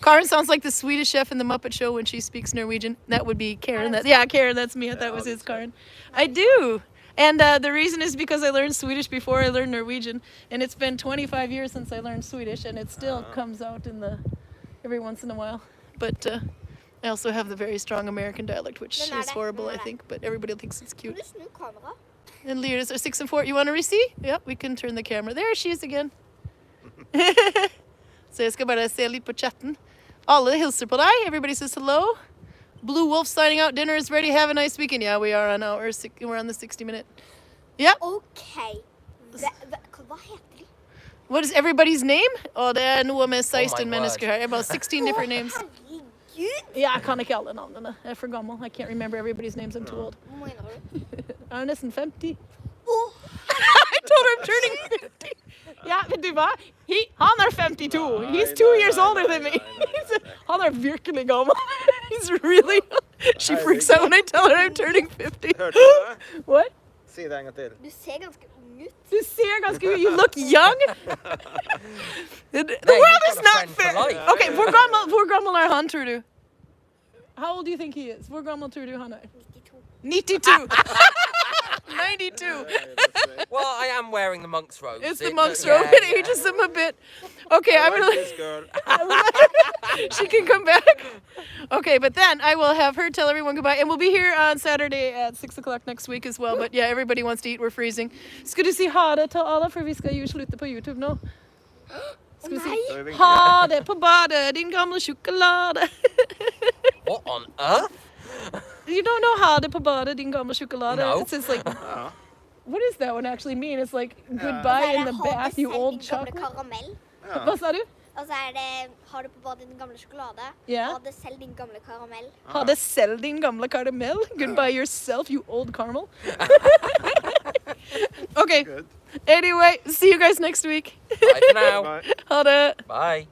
Karin sounds like the Swedish chef in the Muppet Show when she speaks Norwegian. That would be Karin. Karin, that's me. That was his Karin. I do. And the reason is because I learned Swedish before I learned Norwegian. And it's been 25 years since I learned Swedish, and it still comes out every once in a while. But I also have the very strong American dialect, which is horrible, I think, but everybody thinks it's Kan cute. du snu kamera? And Lyra's are 6 and 4. You want to receive? Yeah, we can turn the camera. There she is again. Så jeg skal bare se litt på chatten. Alle hilser på deg. Everybody says hello. Blue Wolf signing out. Dinner is ready. Have a nice weekend. Yeah, we are on we're on the 60-minute. Yeah. Ok. Hva heter de? What is everybody's name? Og det er noe med 16 word. mennesker her. About 16 different names. Herregud! Ja, jeg kan ikke alle navnene. Jeg er for gammel. I can't remember everybody's names. I'm too old. Hvor mener du? Jeg er nesten 50. Åh! I told her I'm turning 50. Ja, vet du hva? Han er 52. He's 2 years older than me. Han er virkelig gammel. He's really... She freaks out when I tell her I'm turning 50. Hørte du det? What? Si det en gang til. Du ser ganske ung ut. Du ser ganske... You look young. The There, world you've is got a not friend for fair. life. Okay, hvor gammel er han, tror du? How old do you think he is? Hvor gammel tror du han er? 92. 92. 92. Well, I am wearing the monk's robes. It's the It- monk's yeah, robe. It yeah. ages him a bit. Okay, I'm Like gonna... this girl. She can come back. Okay, but then I will have her tell everyone goodbye. And we'll be here on Saturday at 6 o'clock next week as well. But yeah, everybody wants to eat. We're freezing. Skal du si ha det til alle, for vi skal jo slutte på YouTube nå. Skal vi si Så vi vinker. ha det på badet, din gamle sjokolade. What on earth? You don't know ha det på badet, din gamle sjokolade? No. It says like, Ja. what does that one actually mean? It's like goodbye in the bath, you old chocolate. Karamell. Hva sa du? Og så er det har du på badet din gamle sjokolade. Ja. Ha det selv din gamle karamell. Ha det selv, din gamle karamell. Goodbye yourself, you old caramel. Okay. Good. Anyway, see you guys next week. Bye for now. Bye. Ha det. Bye.